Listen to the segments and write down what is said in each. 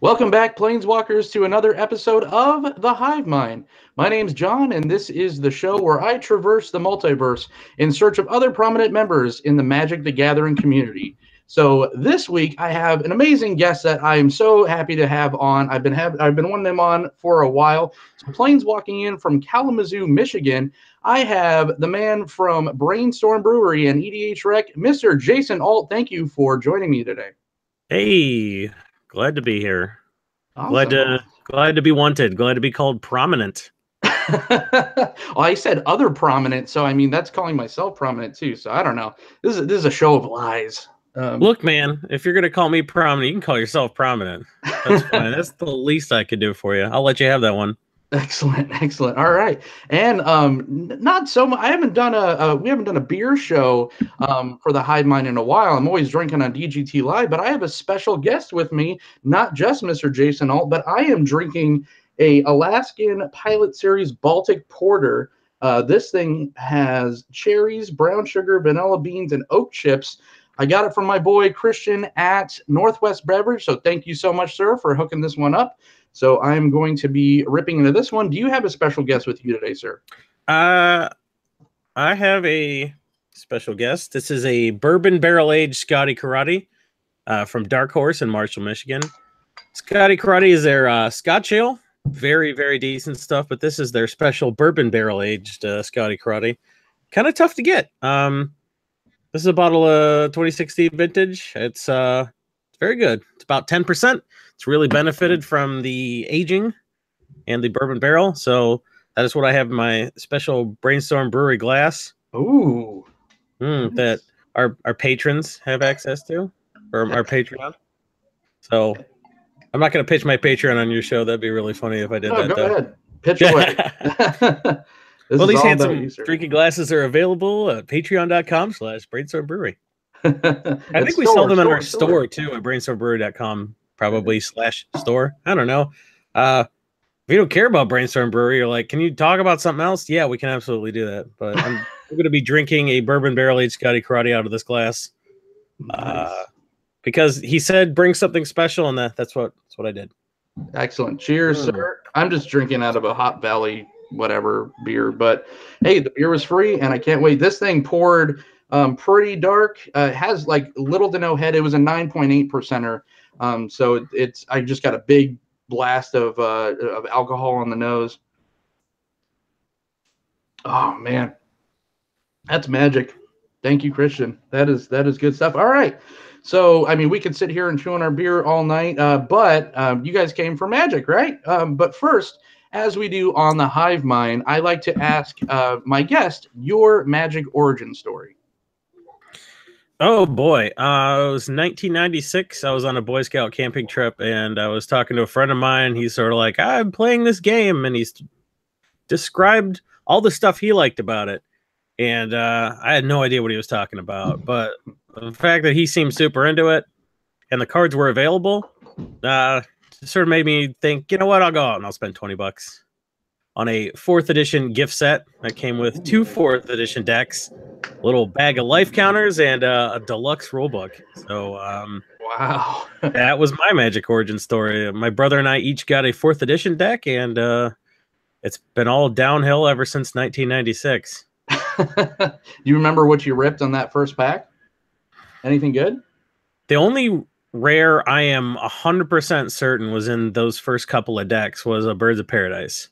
Welcome back, Planeswalkers, to another episode of the Hive Mind. My name's John, and this is the show where I traverse the multiverse in search of other prominent members in the Magic the Gathering community. So this week I have an amazing guest that I am so happy to have on. I've been wanting them on for a while. So Planeswalking in from Kalamazoo, Michigan, I have the man from Brainstorm Brewery and EDH REC, Mr. Jason Alt. Thank you for joining me today. Hey, glad to be here. Awesome. Glad to be wanted. Glad to be called prominent. Well, I said other prominent, so I mean that's calling myself prominent too. So I don't know. This is a show of lies. Look, man, if you're gonna call me prominent, you can call yourself prominent. That's fine. That's the least I could do for you. I'll let you have that one. Excellent, excellent. All right, and not so much. I haven't done we haven't done a beer show for the Hive Mind in a while. I'm always drinking on DGT Live, but I have a special guest with me, not just Mr. Jason Alt, but I am drinking a Alaskan Pilot Series Baltic Porter. This thing has cherries, brown sugar, vanilla beans, and oak chips. I got it from my boy Christian at Northwest Beverage. So thank you so much, sir, for hooking this one up. So I'm going to be ripping into this one. Do you have a special guest with you today, sir? I have a special guest. This is a bourbon barrel-aged Scotty Karate from Dark Horse in Marshall, Michigan. Scotty Karate is their Scotch ale. Very, very decent stuff, but this is their special bourbon barrel-aged Scotty Karate. Kind of tough to get. This is a bottle of 2016 vintage. It's very good. It's about 10%. It's really benefited from the aging and the bourbon barrel. So that is what I have in my special Brainstorm Brewery glass. Ooh. Nice. That our patrons have access to, or our Patreon. So I'm not going to pitch my Patreon on your show. That'd be really funny if I did that. Go ahead. Pitch away. Well, these handsome drinking glasses are available at patreon.com/Brainstorm Brewery. I think we sell them in our store too at brainstormbrewery.com, probably /store. I don't know. If you don't care about Brainstorm Brewery, you're like, can you talk about something else? Yeah, we can absolutely do that. But I'm going to be drinking a bourbon barrel-aged Scotty Karate out of this glass. Nice. Because he said bring something special, and that's what I did. Excellent. Cheers, sir. I'm just drinking out of a Hot Valley whatever beer, but hey, the beer was free, and I can't wait. This thing poured pretty dark. It has like little to no head. It was a 9.8%er. So I just got a big blast of alcohol on the nose. Oh man, that's magic. Thank you, Christian. That is good stuff. All right. So, I mean, we could sit here and chew on our beer all night, but you guys came for magic, right? But first, as we do on the Hive Mind, I like to ask my guest your magic origin story. Oh, boy. It was 1996. I was on a Boy Scout camping trip, and I was talking to a friend of mine. He's sort of like, I'm playing this game, and he's described all the stuff he liked about it. And I had no idea what he was talking about, but the fact that he seemed super into it and the cards were available sort of made me think, you know what, I'll go out and I'll spend $20 on a 4th edition gift set that came with 2 4th edition decks, a little bag of life counters, and a deluxe rulebook. So wow, that was my Magic origin story. My brother and I each got a 4th edition deck, and it's been all downhill ever since 1996. Do you remember what you ripped on that first pack? Anything good? The only rare I am 100% certain was in those first couple of decks was a Birds of Paradise.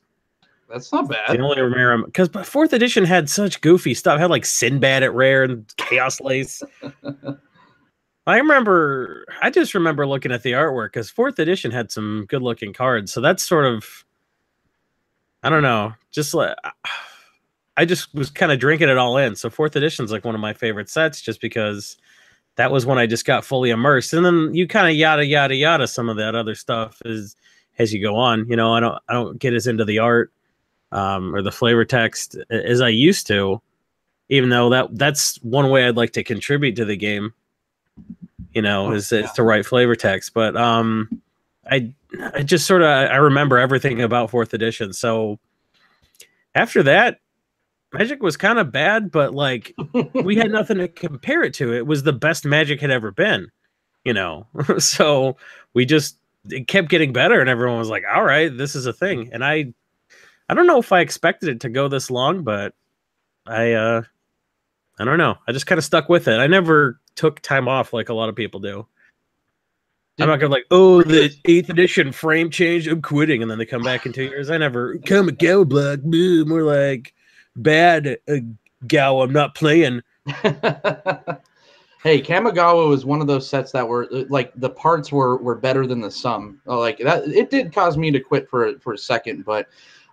That's not bad. The only rare, because 4th edition had such goofy stuff. It had like Sinbad at rare and Chaos Lace. I just remember looking at the artwork because 4th edition had some good looking cards. So that's sort of, I don't know, just like, I just was kind of drinking it all in. So 4th edition is like one of my favorite sets just because that was when I just got fully immersed. And then you kind of yada some of that other stuff as you go on. You know, I don't get as into the art or the flavor text as I used to, even though that's one way I'd like to contribute to the game, you know, is to write flavor text. But I just sort of, I remember everything about 4th edition. So after that, Magic was kind of bad, but like we had nothing to compare it to. It was the best Magic had ever been, you know. So we just it kept getting better, and everyone was like, "All right, this is a thing." And I don't know if I expected it to go this long, but I don't know. I just kind of stuck with it. I never took time off like a lot of people do. I'm not gonna like, oh, the 8th edition frame change, I'm quitting, and then they come back in 2 years. I never come a go block, more like bad Gao, I'm not playing. Hey, Kamigawa was one of those sets that were like the parts were better than the sum. Like that, it did cause me to quit for a second, but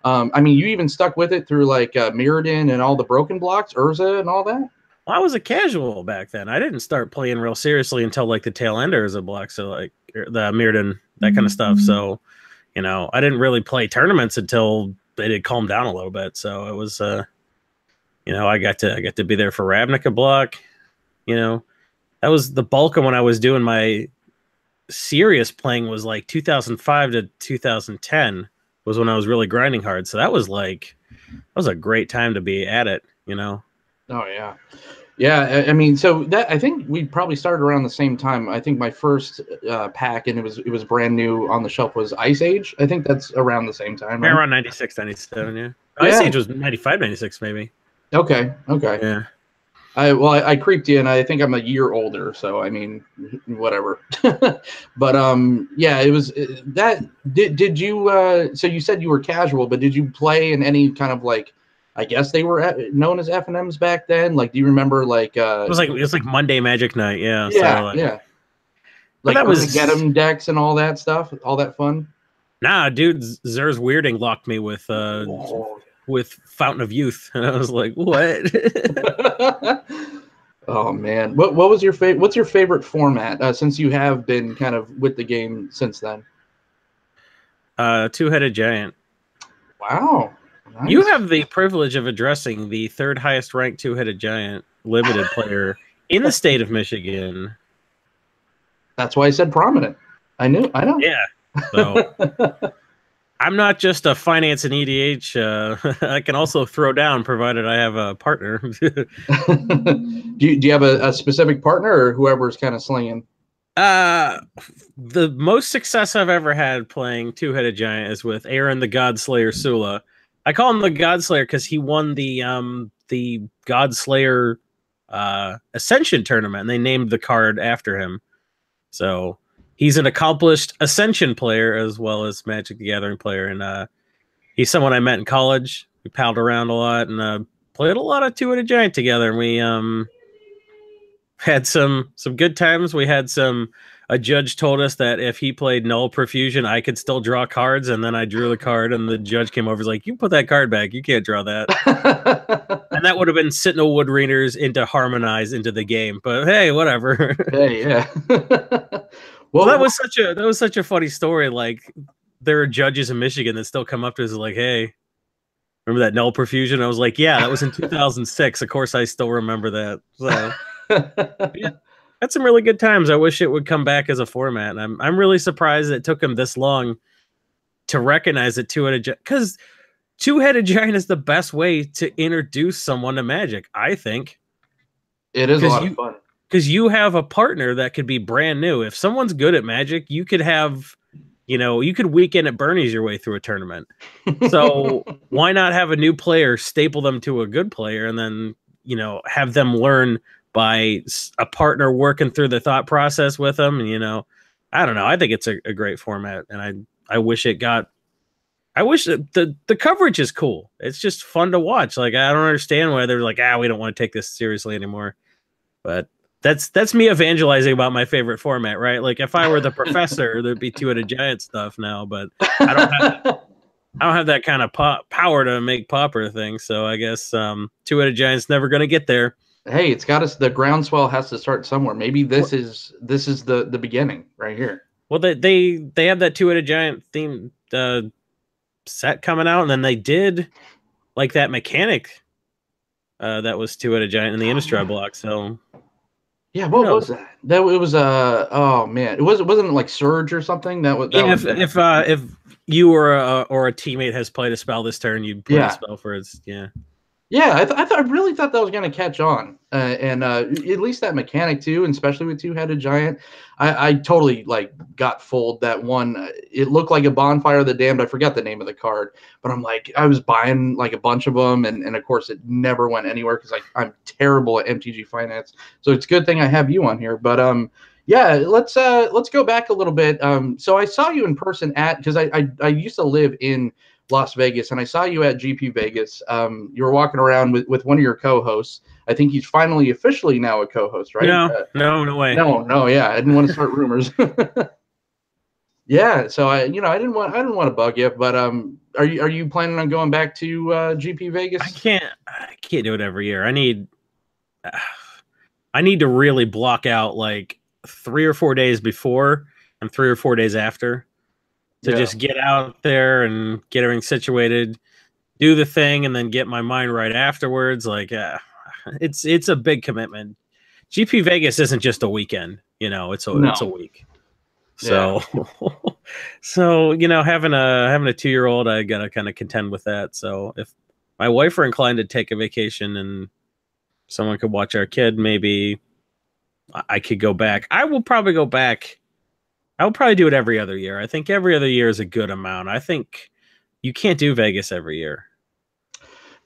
I mean, you even stuck with it through like Mirrodin and all the broken blocks, Urza and all that. Well, I was a casual back then. I didn't start playing real seriously until like the tail end of Urza block, so like the Mirrodin, that kind of stuff. So, you know, I didn't really play tournaments until they did calm down a little bit. So it was, you know, I got to be there for Ravnica block. You know, that was the bulk of when I was doing my serious playing was like 2005 to 2010 was when I was really grinding hard. So that was a great time to be at it, you know? Oh yeah. Yeah. I mean, so that, I think we probably started around the same time. I think my first pack, and it was brand new on the shelf, was Ice Age. I think that's around the same time. Right? Yeah, around 96, 97. Yeah. Ice Age was 95, 96, maybe. Okay. Okay. Yeah. I creeped in. I think I'm a year older, so I mean, whatever. But yeah, it was that. Did you? So you said you were casual, but did you play in any kind of like? I guess they were known as FNMs back then. Like, do you remember like? It was like Monday Magic Night. Yeah. Yeah. So, like, yeah. Like that was get 'em decks and all that stuff, all that fun. Nah, dude, Zer's Weirding locked me with Fountain of Youth, and I was like, what? Oh man, what was your favorite? What's your favorite format since you have been kind of with the game since then? Two-headed giant. Wow, nice. You have the privilege of addressing the third highest ranked two-headed giant limited player in the state of Michigan. That's why I said prominent. I know. Yeah. So I'm not just a finance and EDH. I can also throw down, provided I have a partner. do you have a specific partner, or whoever's kind of slinging? The most success I've ever had playing two-headed giant is with Aaron the Godslayer Sula. I call him the Godslayer because he won the Godslayer Ascension tournament, and they named the card after him. So he's an accomplished Ascension player as well as Magic the Gathering player, and he's someone I met in college. We palled around a lot and played a lot of two-headed giant together. And we had some good times. We had a judge told us that if he played Null Profusion, I could still draw cards, and then I drew the card, and the judge came over, was like, "You put that card back. You can't draw that." And that would have been Sentinel Wood Readers into Harmonize into the game. But hey, whatever. Hey, yeah. Well, that was such a funny story. Like, there are judges in Michigan that still come up to us like, "Hey, remember that Null Profusion?" I was like, "Yeah, that was in 2006. Of course, I still remember that." So, yeah, had some really good times. I wish it would come back as a format. And I'm really surprised it took him this long to recognize that two-headed giant, because two-headed giant is the best way to introduce someone to Magic. I think it is a lot of fun. Because you have a partner that could be brand new. If someone's good at Magic, you could have, you could weekend at Bernie's your way through a tournament. So why not have a new player, staple them to a good player, and then, have them learn by a partner working through the thought process with them? And, I don't know. I think it's a great format, and I wish it got. I wish the coverage is cool. It's just fun to watch. Like, I don't understand why they're like, we don't want to take this seriously anymore. But that's me evangelizing about my favorite format, right? Like, if I were the professor, there'd be two-headed giant stuff now, but I don't have that kind of power to make popper things. So I guess two-headed giant's never going to get there. Hey, it's got us. The groundswell has to start somewhere. Maybe this is the beginning right here. Well, they have that two-headed giant theme set coming out, and then they did like that mechanic that was two-headed giant in the Innistrad block. So yeah, what was that? It was oh man, it wasn't like Surge or something. If you or a teammate has played a spell this turn, you play a spell for its Yeah, I really thought that was going to catch on, and at least that mechanic too, and especially with two-headed giant. I totally like got fooled that one. It looked like a Bonfire of the Damned. I forgot the name of the card, but I'm like, I was buying like a bunch of them, and of course it never went anywhere because I'm terrible at MTG Finance. So it's a good thing I have you on here. But yeah, let's go back a little bit. So I saw you in person at because I used to live in Las Vegas, and I saw you at GP Vegas. You were walking around with one of your co-hosts. I think he's finally officially now a co-host, right? No way. No, yeah. I didn't want to start rumors. Yeah, so I didn't want to bug you, but are you planning on going back to GP Vegas? I can't do it every year. I need to really block out like 3 or 4 days before and 3 or 4 days after to just get out there and get everything situated, do the thing, and then get my mind right afterwards. Like, it's a big commitment. GP Vegas isn't just a weekend, it's a week. So, so having a 2-year-old, I gotta kind of contend with that. So if my wife were inclined to take a vacation and someone could watch our kid, maybe I could go back. I will probably go back. I will probably do it every other year. I think every other year is a good amount. I think you can't do Vegas every year.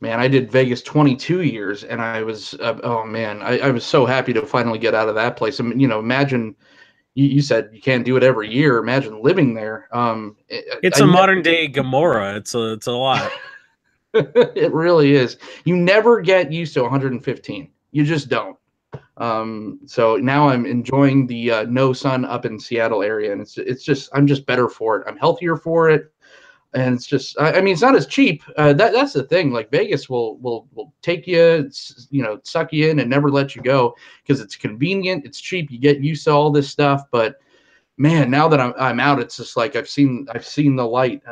Man, I did Vegas 22 years, and I was, oh man, I was so happy to finally get out of that place. I mean, imagine you said you can't do it every year. Imagine living there. It's a modern day Gomorrah. It's a lot. It really is. You never get used to 115. You just don't. So now I'm enjoying the no sun up in Seattle area, and it's just I'm just better for it. I'm healthier for it, and it's just I mean it's not as cheap. That's the thing. Like Vegas will take you, suck you in and never let you go because it's convenient, it's cheap, you get used to all this stuff. But man, now that I'm out, it's just like I've seen the light.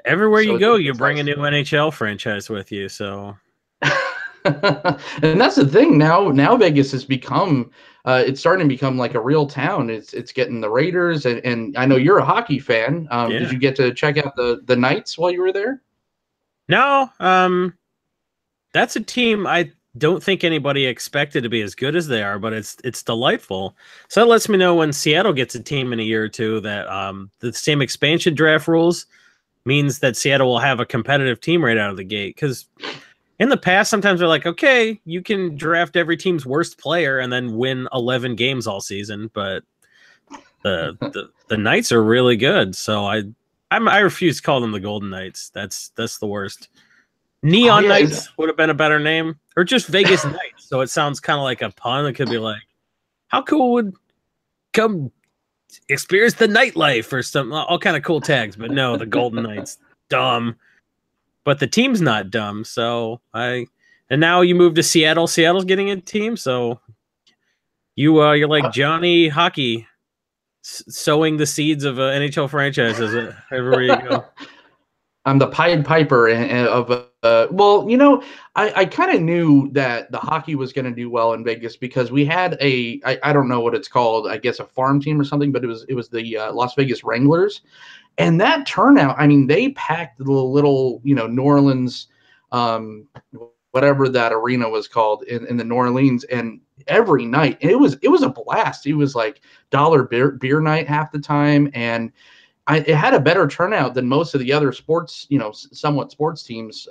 Everywhere you go, you bring a new NHL franchise with you. So. And that's the thing now Vegas has become it's starting to become like a real town. It's getting the Raiders, and I know you're a hockey fan. Did you get to check out the Knights while you were there? No, that's a team I don't think anybody expected to be as good as they are, but it's delightful. So that lets me know when Seattle gets a team in a year or two that the same expansion draft rules means that Seattle will have a competitive team right out of the gate. Because in the past, sometimes they're like, okay, you can draft every team's worst player and then win 11 games all season, but the Knights are really good. So I refuse to call them the Golden Knights. That's the worst. Neon Knights would have been a better name, or just Vegas Knights. So it sounds kind of like a pun. It could be like, how cool would come experience the nightlife or something? All kind of cool tags, but no, the Golden Knights, dumb. But the team's not dumb. So and now you move to Seattle. Seattle's getting a team. So you're like Johnny Hockey, sowing the seeds of NHL franchises everywhere you go. I'm the Pied Piper of well, I kind of knew that the hockey was going to do well in Vegas because we had I don't know what it's called, I guess a farm team or something, but it was the Las Vegas Wranglers, and that turnout. I mean, they packed the little New Orleans, whatever that arena was called in the New Orleans, and every night it was a blast. It was like dollar beer night half the time, and it had a better turnout than most of the other sports, somewhat sports teams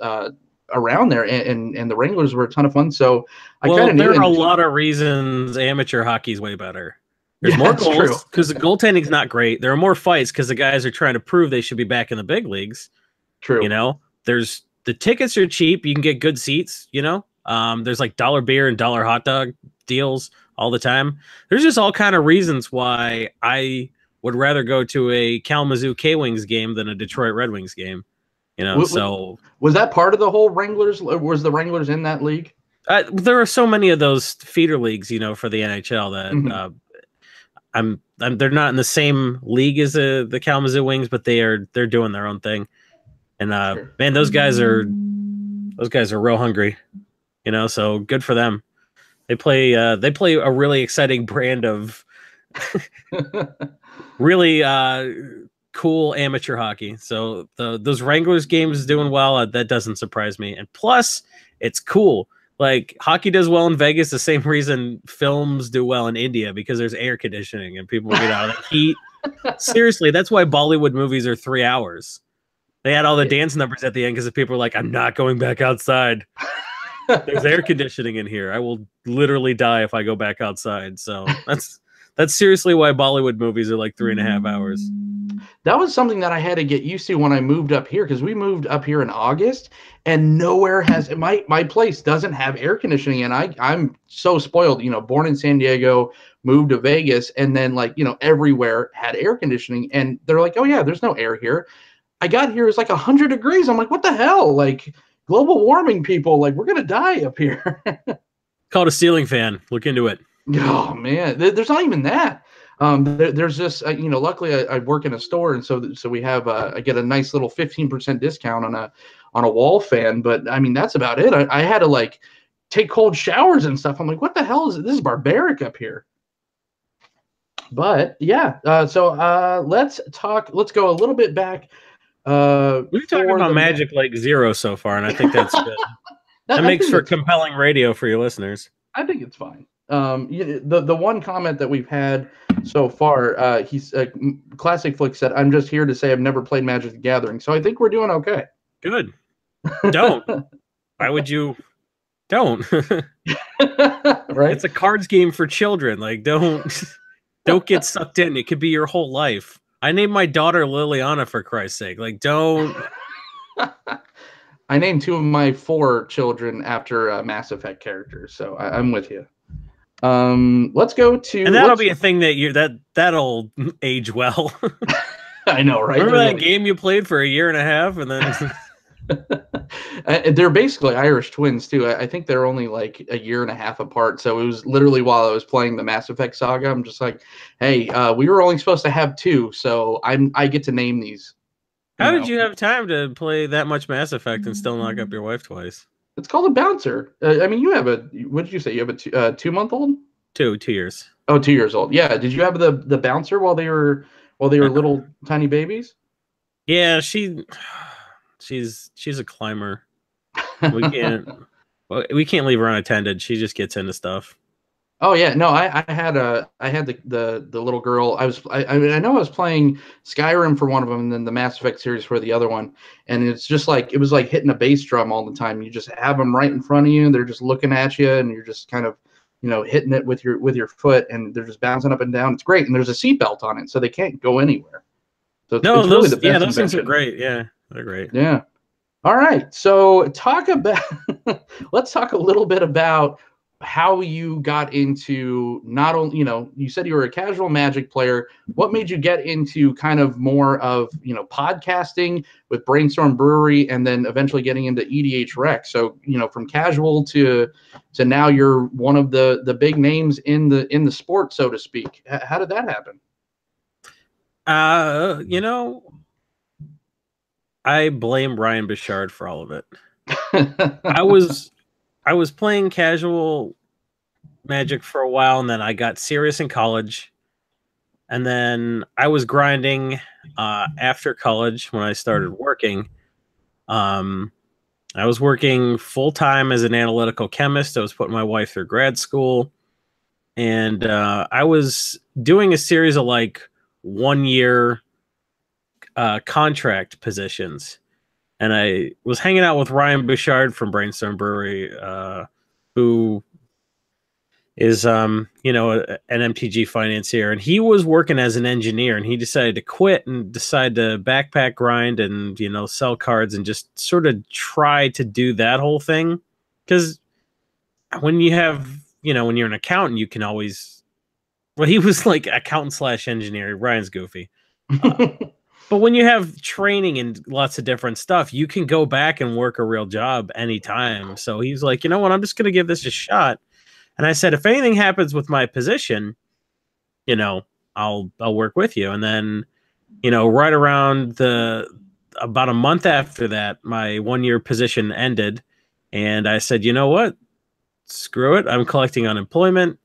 around there, and the Wranglers were a ton of fun. So I kind of knew there are a lot of reasons amateur hockey's way better. There's more goals because the goaltending's not great. There are more fights because the guys are trying to prove they should be back in the big leagues. True. There's the tickets are cheap. You can get good seats. There's like dollar beer and dollar hot dog deals all the time. There's just all kind of reasons why I would rather go to a Kalamazoo K-Wings game than a Detroit Red Wings game. So was that part of the whole Wranglers? Was the Wranglers in that league? There are so many of those feeder leagues, for the NHL that they're not in the same league as the Kalamazoo Wings, but they're doing their own thing. And Sure. Man, those guys are real hungry. So good for them. They play a really exciting brand of really cool amateur hockey. So those Wranglers games doing well, that doesn't surprise me. And plus, it's cool. Like, hockey does well in Vegas the same reason films do well in India, because there's air conditioning and people get out of the heat. Seriously, that's why Bollywood movies are 3 hours. They had all the dance numbers at the end because the people were like, I'm not going back outside. There's air conditioning in here. I will literally die if I go back outside. So that's seriously why Bollywood movies are like 3.5 hours. That was something that I had to get used to when I moved up here, because we moved up here in August, and nowhere has my place doesn't have air conditioning, and I'm so spoiled. Born in San Diego, moved to Vegas, and then everywhere had air conditioning, and they're like, oh yeah, there's no air here. I got here, it's like 100 degrees. I'm like, what the hell? Like, global warming, people, like, we're gonna die up here. Called a ceiling fan. Look into it. Oh man, there's not even that. There's just luckily I work in a store, and so we have I get a nice little 15% discount on a wall fan, but I mean that's about it. I had to like take cold showers and stuff. I'm like, what the hell is it? This is barbaric up here. But yeah, so let's go a little bit back. We've talked about Magic like zero so far, and I think that's good. That makes for compelling radio for your listeners. I think it's fine. The one comment that we've had so far, he's Classic Flick said, "I'm just here to say I've never played Magic the Gathering," so I think we're doing okay. Good. Don't. Why would you? Don't. Right? It's a cards game for children. Like, don't get sucked in. It could be your whole life. I named my daughter Liliana, for Christ's sake. Like, don't. I named 2 of my 4 children after Mass Effect characters, so I'm with you. Let's go to, and that'll be a thing that'll age well. I know, right? Remember that game you played for a year and a half, and then they're basically Irish twins too. I think they're only like a year and a half apart. So it was literally while I was playing the Mass Effect saga, I'm just like, hey, we were only supposed to have 2, so I get to name these. How did you have time to play that much Mass Effect and still knock up your wife twice? It's called a bouncer. I mean, you have what did you say? You have a 2-month-old? 2 years. Oh, 2 years old. Yeah. Did you have the bouncer while they were little tiny babies? Yeah, she's a climber. We can't leave her unattended. She just gets into stuff. Oh yeah, no, I had the little girl. I know I was playing Skyrim for one of them, and then the Mass Effect series for the other one, and it's just like it was like hitting a bass drum all the time. You just have them right in front of you, and they're just looking at you, and you're just kind of hitting it with your foot, and they're just bouncing up and down. It's great, and there's a seatbelt on it, so they can't go anywhere. So it's really the best. Yeah, those things are great. Yeah, they're great. Yeah. All right, so let's talk a little bit about how you got into, not only, you said you were a casual Magic player. What made you get into kind of more of, podcasting with Brainstorm Brewery, and then eventually getting into EDH REC? So, from casual to now you're one of the big names in the sport, so to speak. How did that happen? I blame Ryan Bouchard for all of it. I was playing casual Magic for a while, and then I got serious in college. And then I was grinding after college when I started working. I was working full-time as an analytical chemist. I was putting my wife through grad school. And I was doing a series of like 1-year contract positions. And I was hanging out with Ryan Bouchard from Brainstorm Brewery, who is, an MTG financier. And he was working as an engineer, and he decided to quit and decide to backpack grind and, sell cards and just sort of try to do that whole thing. Because when you have, when you're an accountant, you can always, well, he was like accountant / engineer. Ryan's goofy. But when you have training and lots of different stuff, you can go back and work a real job anytime. So he's like, you know what, I'm just going to give this a shot. And I said, if anything happens with my position, I'll work with you. And then, right around about a month after that, my 1-year position ended. And I said, you know what? Screw it. I'm collecting unemployment.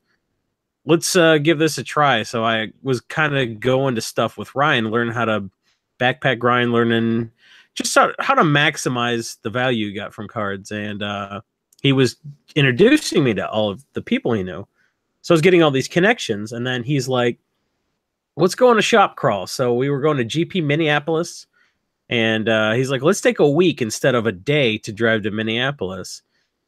Let's give this a try. So I was kind of going to stuff with Ryan, learn how to backpack grind, learning just how to maximize the value you got from cards. And he was introducing me to all of the people he knew. So I was getting all these connections. And then he's like, let's go on a shop crawl. So we were going to GP Minneapolis. And he's like, let's take a week instead of a day to drive to Minneapolis.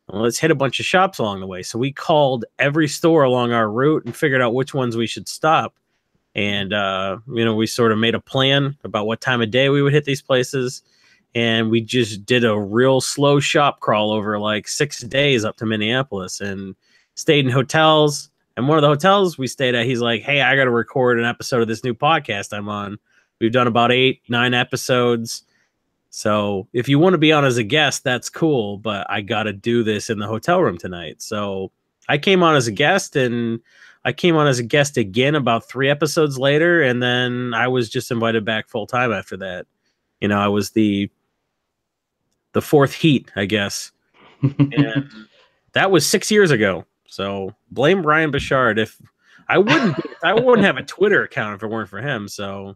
And let's hit a bunch of shops along the way. So we called every store along our route and figured out which ones we should stop. And, we sort of made a plan about what time of day we would hit these places. And we just did a real slow shop crawl over like 6 days up to Minneapolis and stayed in hotels. And one of the hotels we stayed at, he's like, hey, I got to record an episode of this new podcast I'm on. We've done about 8-9 episodes. So if you want to be on as a guest, that's cool. But I got to do this in the hotel room tonight. So I came on as a guest, and I came on as a guest again about 3 episodes later. And then I was just invited back full time after that. I was the fourth heat, I guess. And that was 6 years ago. So blame Ryan Bouchard. If I wouldn't have a Twitter account if it weren't for him. So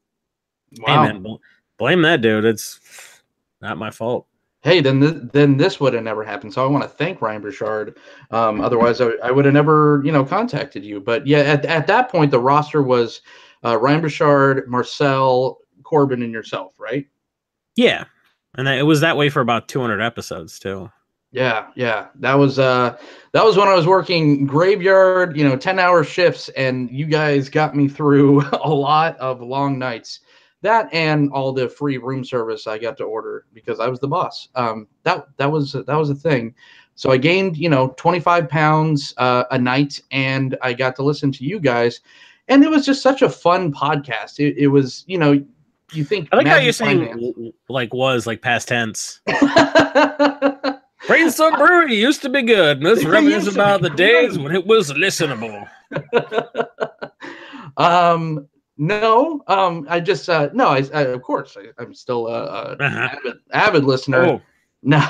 wow. Hey, man, blame that dude. It's not my fault. Hey, then this would have never happened. So I want to thank Ryan Bouchard. Otherwise, I would have never, contacted you. But yeah, at that point, the roster was Ryan Bouchard, Marcel, Corbin, and yourself, right? Yeah, and it was that way for about 200 episodes too. Yeah. That was when I was working graveyard, 10-hour shifts, and you guys got me through a lot of long nights. That and all the free room service I got to order because I was the boss. That was a thing. So I gained 25 pounds a night, and I got to listen to you guys, and it was just such a fun podcast. It was you think I like how you're saying was past tense. Brainstorm Brewery used to be good. And this reminisces about the days when it was listenable. No, I just no, I of course I'm still a avid listener. Oh. No,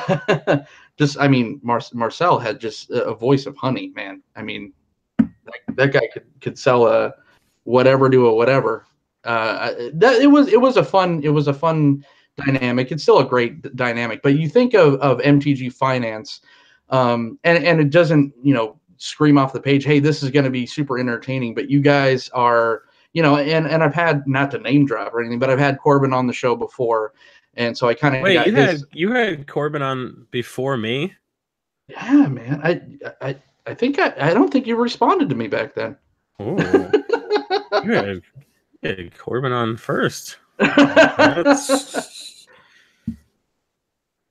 just Marcel had just a voice of honey, man. I mean, that guy could sell a whatever to a whatever. It was a fun dynamic. It's still a great dynamic, but you think of MTG Finance, and it doesn't scream off the page, hey, this is going to be super entertaining. But you guys are. And I've had, not to name drop or anything, but I've had Corbin on the show before, and so I kind of you had Corbin on before me. Yeah, man. I think I don't think you responded to me back then. Oh, you had Corbin on first. That's,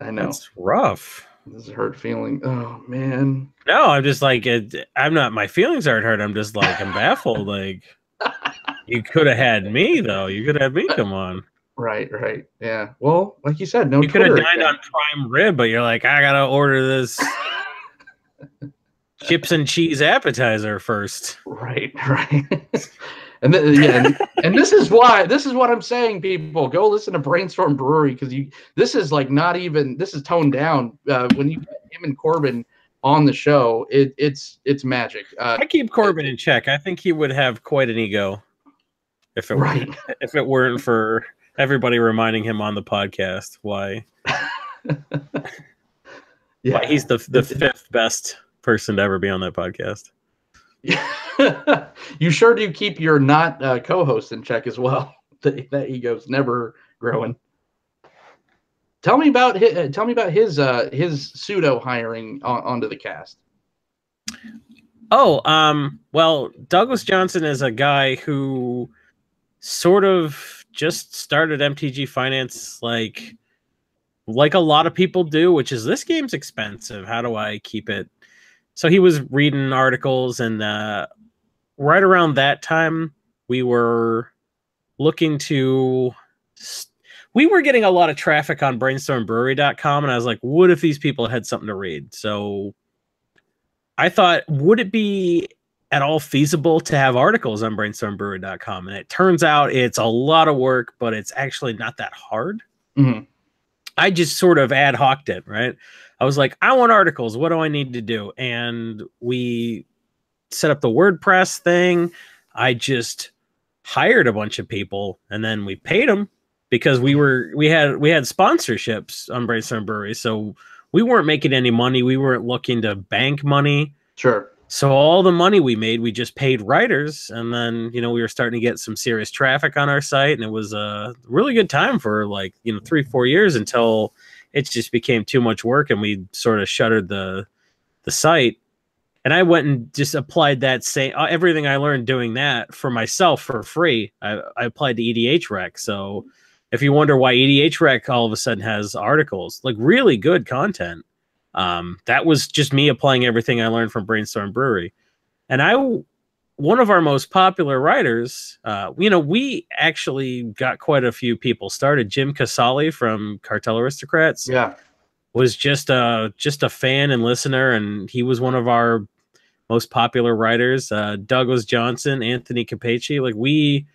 I know it's rough. This is a hurt feeling. Oh man. No, I'm just like I'm not. My feelings aren't hurt. I'm just like I'm baffled. Like. You could have had me, though. You could have me come on. Right. Yeah. Well, like you said, you could have dined on prime rib, but you're like, I gotta order this chips and cheese appetizer first. Right. And this is what I'm saying, people. Go listen to Brainstorm Brewery because this is toned down. When you get him and Corbin on the show, it's magic. I keep Corbin in check. I think he would have quite an ego if it weren't for everybody reminding him on the podcast why why he's the fifth best person to ever be on that podcast. You sure do keep your not co-host in check as well. That ego's never growing. Tell me about his pseudo hiring onto the cast. Well, Douglas Johnson is a guy who sort of just started MTG Finance like a lot of people do, which is this game's expensive. How do I keep it? So he was reading articles, and right around that time, we were looking to. We were getting a lot of traffic on brainstormbrewery.com, and I was like, what if these people had something to read? So I thought, would it be at all feasible to have articles on brainstormbrewery.com? And it turns out it's a lot of work, but it's actually not that hard. Mm-hmm. I just sort of ad hoc'd it, right? I was like, I want articles. What do I need to do? And we set up the WordPress thing. I just hired a bunch of people, and then we paid them because we had sponsorships on Brainstorm Brewery, so we weren't making any money. We weren't looking to bank money. Sure. So all the money we made, we just paid writers, and then we were starting to get some serious traffic on our site, and it was a really good time for like 3-4 years until it just became too much work, and we sort of shuttered the site. And I went and just applied that same everything I learned doing that for myself for free. I applied to EDH REC. So if you wonder why EDH REC all of a sudden has articles, like really good content, that was just me applying everything I learned from Brainstorm Brewery. And one of our most popular writers, we actually got quite a few people started. Jim Casale from Cartel Aristocrats, was just a fan and listener, and he was one of our most popular writers. Douglas Johnson, Anthony Capacci, like we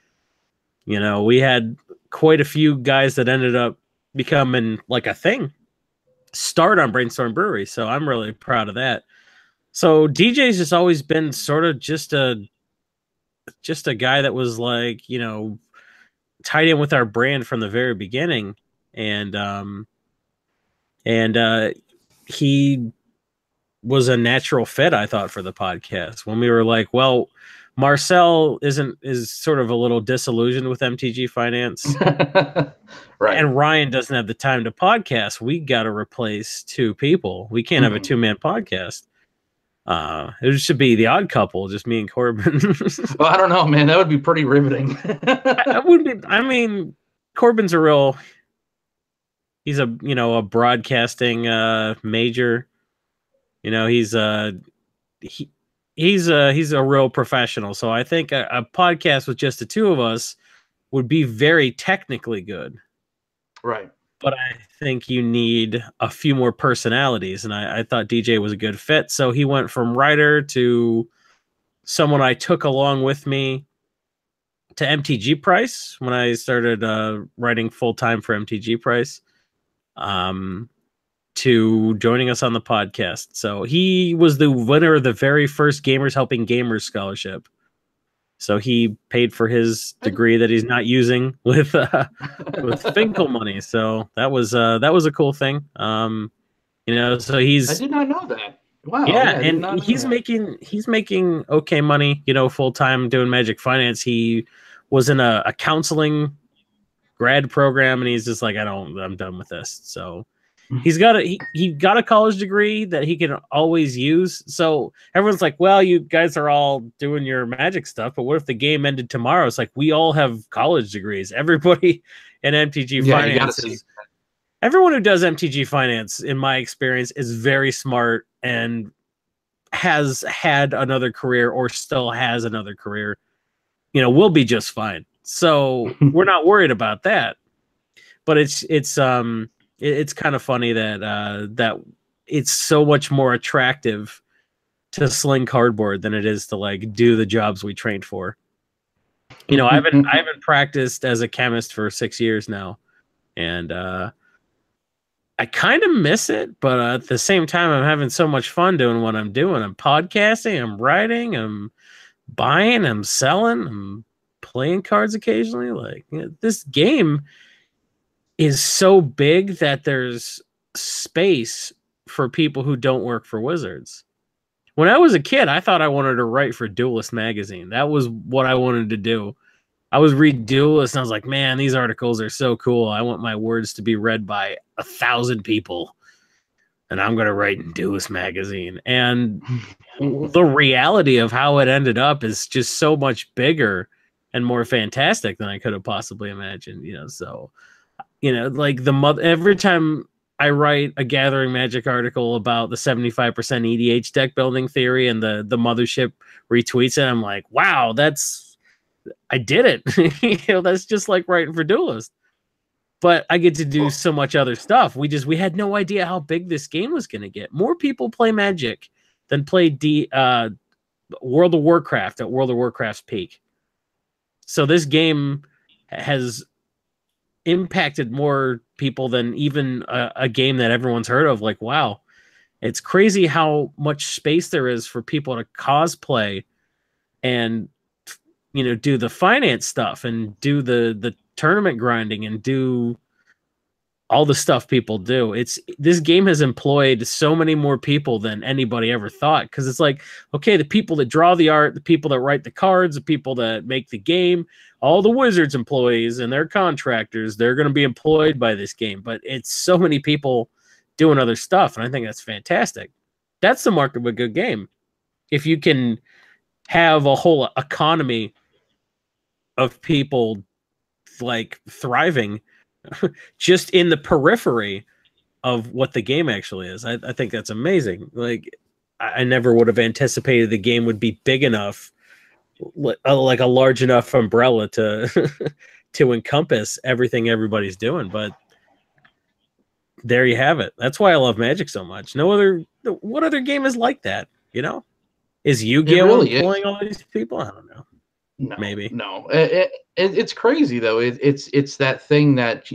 had quite a few guys that ended up becoming like a thing, start on Brainstorm Brewery. So I'm really proud of that. So DJ's just always been sort of just a guy that was like, tied in with our brand from the very beginning. And he was a natural fit, I thought, for the podcast. When we were like, well, Marcel is sort of a little disillusioned with MTG Finance. Right. And Ryan doesn't have the time to podcast. We got to replace two people. We can't have a 2-man podcast. It should be the odd couple, just me and Corbin. Well, I don't know, man. That would be pretty riveting. I mean, Corbin's he's a broadcasting major. He's a real professional. So I think a podcast with just the two of us would be very technically good. Right. But I think you need a few more personalities, and I thought DJ was a good fit. So he went from writer to someone I took along with me to MTG Price when I started writing full-time for MTG Price, to joining us on the podcast. So he was the winner of the very first Gamers Helping Gamers scholarship. So he paid for his degree that he's not using with Finkel money. So that was a cool thing. So I did not know that. Wow. Yeah, and he's making okay money, full time doing Magic Finance. He was in a counseling grad program, and he's just like, I'm done with this. So he got a college degree that he can always use. So everyone's like, well, you guys are all doing your Magic stuff, but what if the game ended tomorrow? It's like, we all have college degrees. Everybody in MTG Finance everyone who does MTG Finance, in my experience, is very smart and has had another career or still has another career. We'll be just fine. So we're not worried about that. But it's kind of funny that it's so much more attractive to sling cardboard than it is to like do the jobs we trained for. I haven't practiced as a chemist for 6 years now, and I kind of miss it, but at the same time, I'm having so much fun doing what I'm doing. I'm podcasting, I'm writing, I'm buying, I'm selling, I'm playing cards occasionally. Like, this game is so big that there's space for people who don't work for Wizards. When I was a kid, I thought I wanted to write for Duelist magazine. That was what I wanted to do. I was reading Duelist, and I was like, man, these articles are so cool. I want my words to be read by 1,000 people, and I'm going to write in Duelist magazine. And the reality of how it ended up is just so much bigger and more fantastic than I could have possibly imagined. So, like every time I write a Gathering Magic article about the 75% EDH deck building theory, and the mothership retweets it, I'm like, wow, I did it. That's just like writing for Duelist. But I get to do so much other stuff. We had no idea how big this game was going to get. More people play Magic than play World of Warcraft at World of Warcraft's peak. So this game has impacted more people than even a game that everyone's heard of. Like, wow, it's crazy how much space there is for people to cosplay and do the finance stuff and do the tournament grinding and do all the stuff people do. This game has employed so many more people than anybody ever thought, because it's like, okay, the people that draw the art, the people that write the cards, the people that make the game, all the Wizards employees and their contractors, they're going to be employed by this game. But it's so many people doing other stuff, and I think that's fantastic. That's the mark of a good game. If you can have a whole economy of people like thriving just in the periphery of what the game actually is. I think that's amazing. Like, I never would have anticipated the game would be big enough, like a large enough umbrella to to encompass everything everybody's doing. But there you have it. That's why I love Magic so much. What other game is like that? Is Yu-Gi-Oh really employing all these people? I don't know. No, Maybe. No. It's crazy though. It's that thing that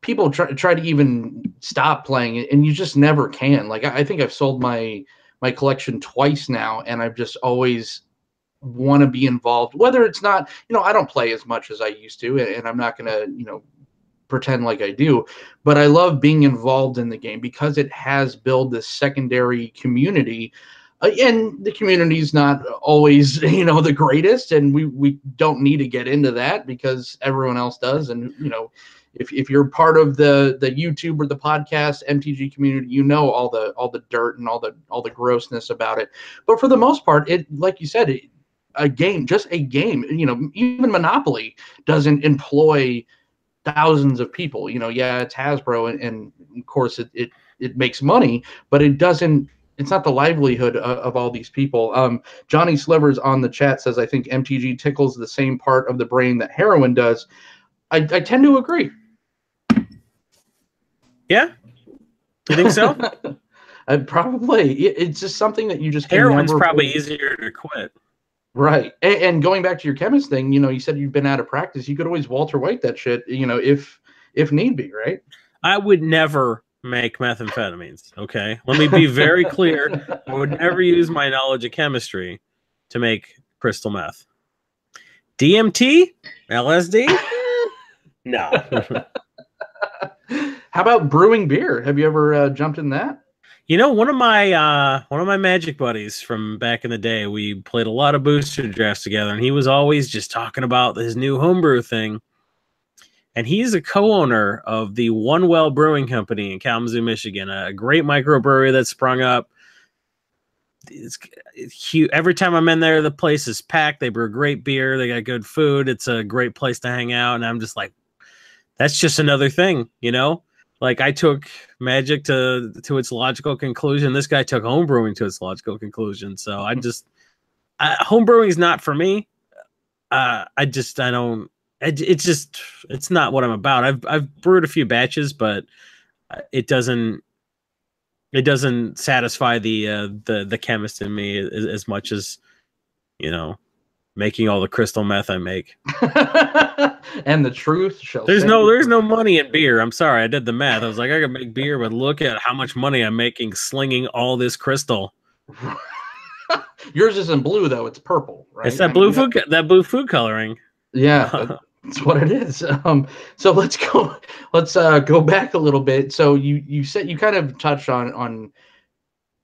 people try to even stop playing it, and you just never can. Like, I think I've sold my collection twice now, and I've just always want to be involved. Whether it's not, I don't play as much as I used to, and I'm not gonna pretend like I do, but I love being involved in the game because it has built this secondary community. And the community is not always, the greatest, and we don't need to get into that because everyone else does. And if you're part of the YouTube or the podcast MTG community, all the dirt and all the grossness about it. But for the most part, it, like you said, a game, even Monopoly doesn't employ thousands of people. Yeah, it's Hasbro, and of course it makes money, but it doesn't. It's not the livelihood of all these people. Johnny Slivers on the chat says, I think MTG tickles the same part of the brain that heroin does. I tend to agree. Yeah? You think so? Probably. It's just something that you just Heroin's probably easier to quit. Right. And going back to your chemist thing, you said you've been out of practice. You could always Walter White that shit, if need be, right? I would never make methamphetamines, okay? Let me be very clear. I would never use my knowledge of chemistry to make crystal meth. DMT? LSD? No. How about brewing beer? Have you ever jumped in that? One of my Magic buddies from back in the day, we played a lot of booster drafts together, and he was always just talking about his new homebrew thing. And he's a co-owner of the One Well Brewing Company in Kalamazoo, Michigan, a great microbrewery that sprung up. It's huge. Every time I'm in there, the place is packed. They brew great beer. They got good food. It's a great place to hang out. And I'm just like, that's just another thing, Like, I took Magic to its logical conclusion. This guy took homebrewing to its logical conclusion. So homebrewing is not for me. It's not what I'm about. I've brewed a few batches, but it doesn't satisfy the chemist in me as much as making all the crystal meth I make. And the truth shall. There's no money in beer. I'm sorry, I did the math. I was like, I can make beer, but look at how much money I'm making slinging all this crystal. Yours isn't blue though; it's purple, right? It's that blue food coloring. Yeah. That's what it is. So let's go back a little bit. So you said, you kind of touched on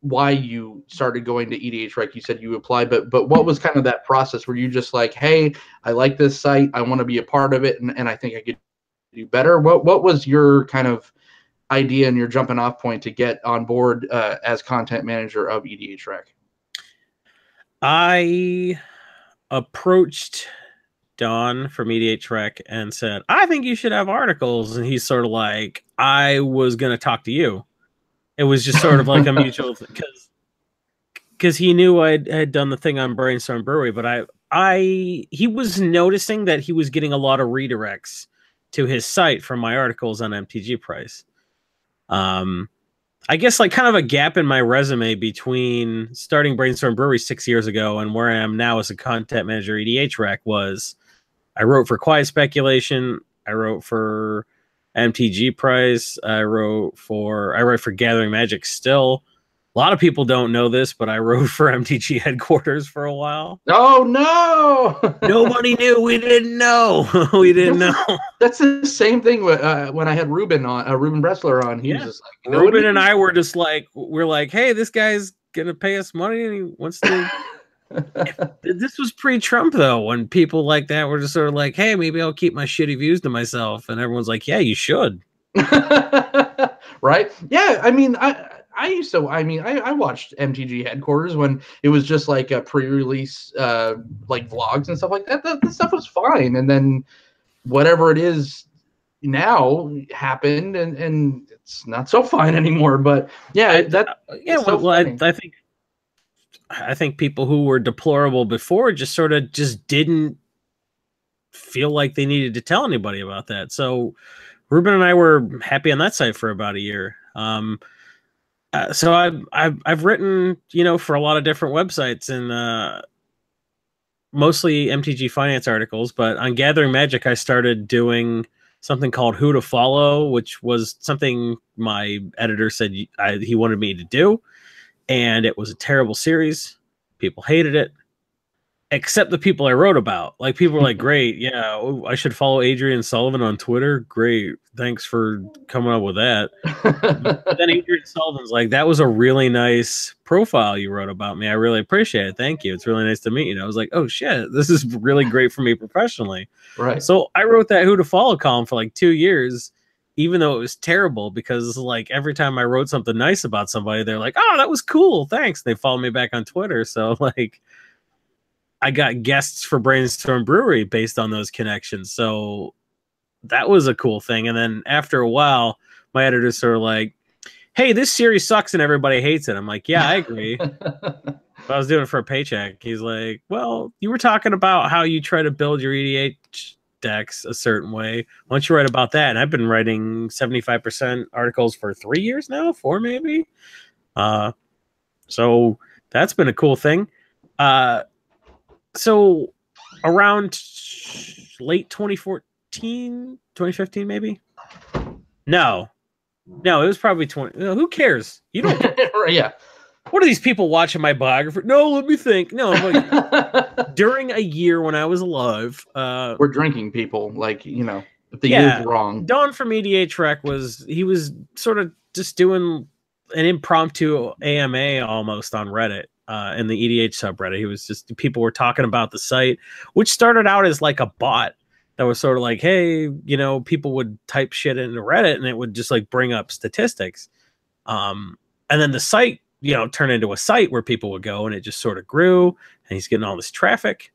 why you started going to EDH REC. You said you applied, but what was kind of that process? Were you just like, hey, I like this site, I want to be a part of it, and I think I could do better? What was your kind of idea and your jumping off point to get on board as content manager of EDH REC? I approached Don from EDH REC and said, I think you should have articles. And he's sort of like, I was going to talk to you. It was just sort of like a mutual, because he knew I had done the thing on Brainstorm Brewery, but he was noticing that he was getting a lot of redirects to his site from my articles on MTG Price. I guess like kind of a gap in my resume between starting Brainstorm Brewery 6 years ago and where I am now as a content manager at EDH REC was I wrote for Quiet Speculation. I wrote for MTG Price. I write for Gathering Magic still. A lot of people don't know this, but I wrote for MTG headquarters for a while. Oh no! Nobody knew. We didn't know. We didn't know. That's the same thing with, when I had Ruben on, Ruben Bressler on. He was just like, Ruben and I were just like, we're like, hey, this guy's gonna pay us money, and he wants to. This was pre-Trump though, when people like that were just sort of like, hey, maybe I'll keep my shitty views to myself, and everyone's like, yeah, you should. Right? Yeah, I mean, I used to. I mean, I watched MTG headquarters when it was just like a pre-release, like vlogs and stuff like that. That stuff was fine, and then whatever it is now happened, and it's not so fine anymore. But yeah, I think people who were deplorable before just sort of didn't feel like they needed to tell anybody about that. So Ruben and I were happy on that site for about a year. So I've written, for a lot of different websites, and mostly MTG Finance articles. But on Gathering Magic, I started doing something called Who to Follow, which was something my editor said he wanted me to do. And it was a terrible series. People hated it, except the people I wrote about. Like, people were like, great, yeah, I should follow Adrian Sullivan on Twitter. Great, thanks for coming up with that. But then Adrian Sullivan's like, that was a really nice profile you wrote about me. I really appreciate it. Thank you. It's really nice to meet you. And I was like, oh shit, this is really great for me professionally. Right. So I wrote that Who to Follow column for like 2 years, even though it was terrible, because like every time I wrote something nice about somebody, they're like, oh, that was cool, thanks. They follow me back on Twitter. So like, I got guests for Brainstorm Brewery based on those connections. So that was a cool thing. And then after a while, my editors are like, hey, this series sucks and everybody hates it. I'm like, yeah, I agree. But I was doing it for a paycheck. He's like, well, you were talking about how you try to build your EDH decks a certain way. Why don't you write about that? And I've been writing 75% articles for 3 years now, 4 maybe. So that's been a cool thing. So around late 2014, 2015 maybe? No, it was probably 20. Who cares? You don't. Yeah. What are these people watching my biography? No, let me think. No, I'm like, during a year when I was alive. We're drinking people, like, if the year's wrong. Don from EDH REC was sort of just doing an impromptu AMA almost on Reddit, in the EDH subreddit. He was just, people were talking about the site, which started out as like a bot that was sort of like, hey, people would type shit into Reddit and it would just like bring up statistics. And then the site, turned into a site where people would go, and it just sort of grew, and he's getting all this traffic.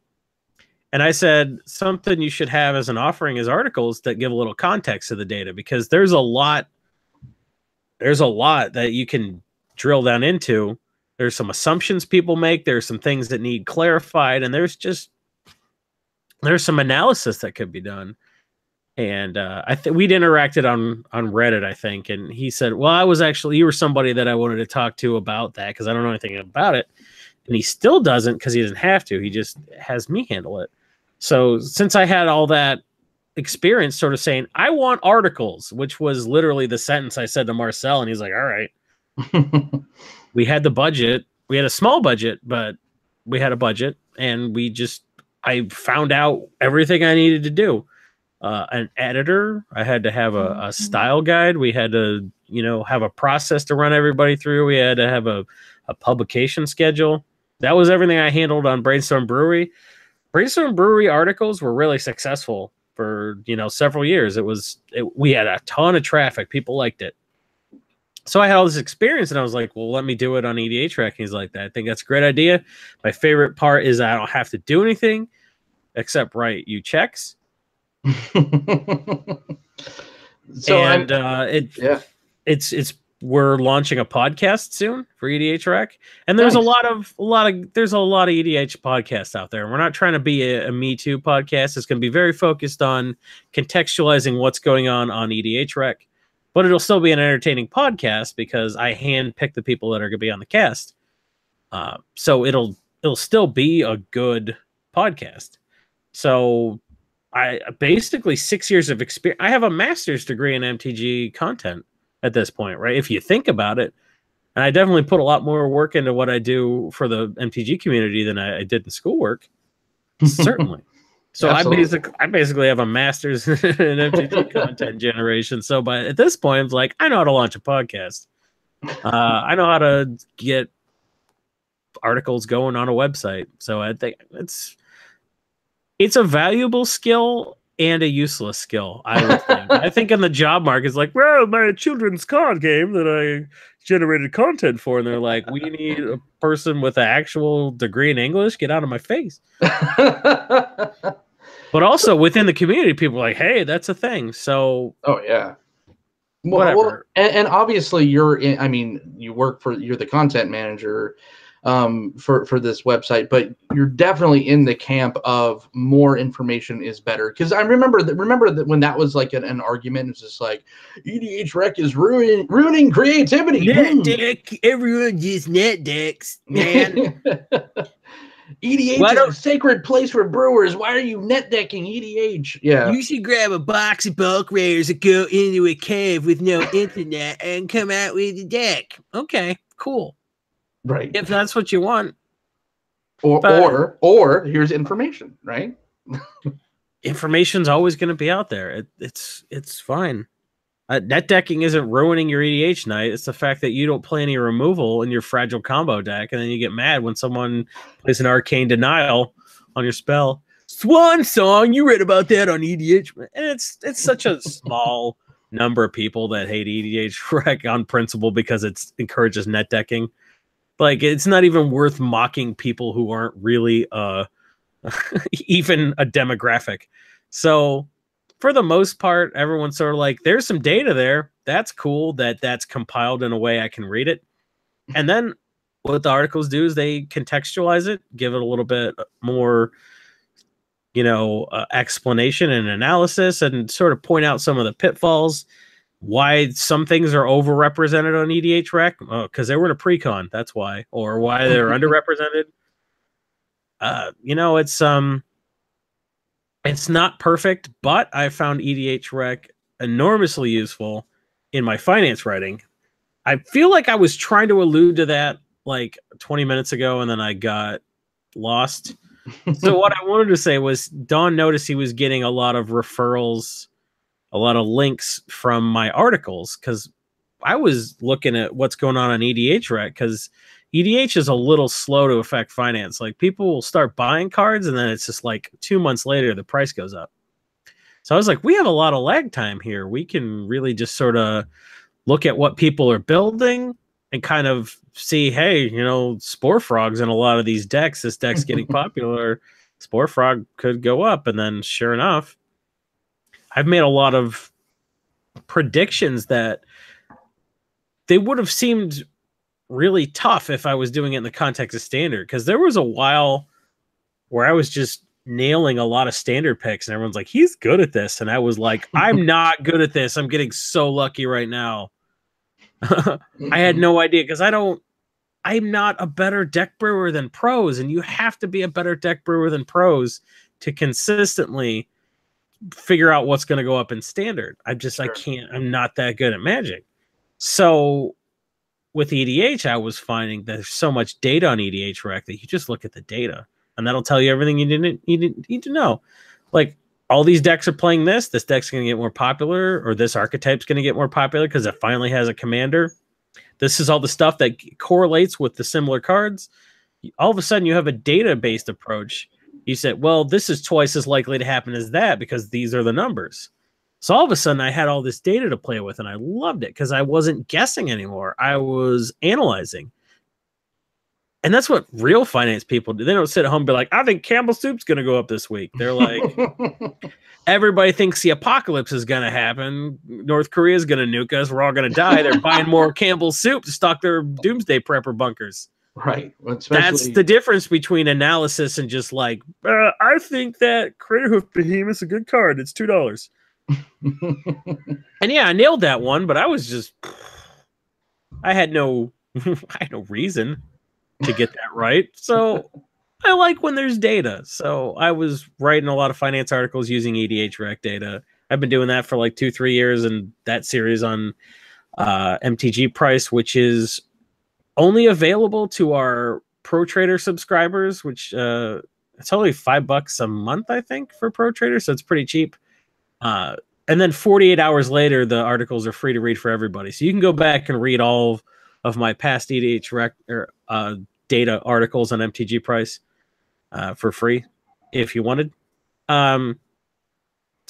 And I said, something you should have as an offering is articles that give a little context to the data, because there's a lot that you can drill down into. There's some assumptions people make. There's some things that need clarified, and there's some analysis that could be done. And we'd interacted on Reddit, I think, and he said, well, you were somebody that I wanted to talk to about that, because I don't know anything about it. And he still doesn't, because he doesn't have to. He just has me handle it. So since I had all that experience sort of saying, I want articles, which was literally the sentence I said to Marcel, and he's like, all right. We had the budget. We had a small budget, but we had a budget, and I found out everything I needed to do. An editor, I had to have a style guide. We had to, have a process to run everybody through. We had to have a publication schedule. That was everything I handled on Brainstorm Brewery. Brainstorm Brewery articles were really successful for, several years. We had a ton of traffic. People liked it. So I had all this experience, and I was like, well, let me do it on EDH REC. He's like, I think that's a great idea. My favorite part is I don't have to do anything except write you checks. We're launching a podcast soon for EDH REC, and there's a lot of EDH podcasts out there. We're not trying to be a Me Too podcast. It's going to be very focused on contextualizing what's going on EDH REC, but it'll still be an entertaining podcast because I handpick the people that are going to be on the cast. So it'll still be a good podcast. So I basically 6 years of experience. I have a master's degree in MTG content at this point, right? If you think about it, And I definitely put a lot more work into what I do for the MTG community than I did in schoolwork. Certainly. So I basically have a master's in MTG content generation. So at this point, I'm like, I know how to launch a podcast. I know how to get articles going on a website. So I think it's a valuable skill and a useless skill, I would think. I think in the job market, it's like, well, my children's card game that I generated content for, and they're like, we need a person with an actual degree in English. Get out of my face. But also within the community, people are like, hey, that's a thing. So oh yeah. Whatever. And obviously you're the content manager for this website, but you're definitely in the camp of more information is better. Because I remember that when that was like an argument, it's just like EDH REC is ruining creativity. Net deck, everyone just net decks, man. EDH is a sacred place for brewers. Why are you net decking EDH? Yeah. You should grab a box of bulk rares and go into a cave with no internet and come out with a deck. Okay, cool. Right. If that's what you want. Or here's information, right? Information's always going to be out there. It's fine. Net decking isn't ruining your EDH night. It's the fact that you don't play any removal in your fragile combo deck, and then you get mad when someone plays an arcane denial on your spell. Swan Song, you read about that on EDH, and it's such a small number of people that hate EDH REC on principle because it encourages net decking. Like, it's not even worth mocking people who aren't really even a demographic. So for the most part, everyone's sort of like, there's some data there. That's cool that's compiled in a way I can read it. And then what the articles do is they contextualize it, give it a little bit more, explanation and analysis, and sort of point out some of the pitfalls, why some things are overrepresented on EDH REC. Because they were in a pre-con, that's why. Or why they're underrepresented. It's not perfect, but I found EDH REC enormously useful in my finance writing. I feel like I was trying to allude to that like 20 minutes ago, and then I got lost. So what I wanted to say was Don noticed he was getting a lot of referrals, a lot of links from my articles, because I was looking at what's going on EDH REC, because EDH is a little slow to affect finance. Like, people will start buying cards, and then it's just like 2 months later, the price goes up. So I was like, we have a lot of lag time here. We can really just sort of look at what people are building and kind of see, hey, Spore Frog's in a lot of these decks. This deck's getting popular. Spore Frog could go up. And then sure enough, I've made a lot of predictions that they would have seemed really tough if I was doing it in the context of standard, because there was a while where I was just nailing a lot of standard picks and everyone's like, he's good at this, and I was like, I'm not good at this. I'm getting so lucky right now. I had no idea, because I'm not a better deck brewer than pros, and you have to be a better deck brewer than pros to consistently figure out what's going to go up in standard. I'm not that good at Magic. So with EDH, I was finding there's so much data on EDH REC that you just look at the data, and that'll tell you everything you didn't need to know. Like, all these decks are playing this deck's going to get more popular, or this archetype's going to get more popular because it finally has a commander. This is all the stuff that correlates with the similar cards. All of a sudden, you have a data-based approach. You said, well, this is twice as likely to happen as that because these are the numbers. So all of a sudden, I had all this data to play with, and I loved it because I wasn't guessing anymore. I was analyzing. And that's what real finance people do. They don't sit at home and be like, I think Campbell Soup's going to go up this week. They're like, everybody thinks the apocalypse is going to happen. North Korea is going to nuke us. We're all going to die. They're buying more Campbell Soup to stock their doomsday prepper bunkers. Right. That's the difference between analysis and just like, I think that Craterhoof Behemoth's a good card. It's $2. And yeah, I nailed that one, but I was just, I had no reason to get that right. So I like when there's data. So I was writing a lot of finance articles using EDH REC data. I've been doing that for like 2-3 years, and that series on MTG Price, which is only available to our Pro Trader subscribers, which it's only $5 a month, I think, for Pro Trader, so it's pretty cheap. And then 48 hours later, the articles are free to read for everybody. So you can go back and read all of my past EDH REC data articles on MTG Price for free if you wanted. So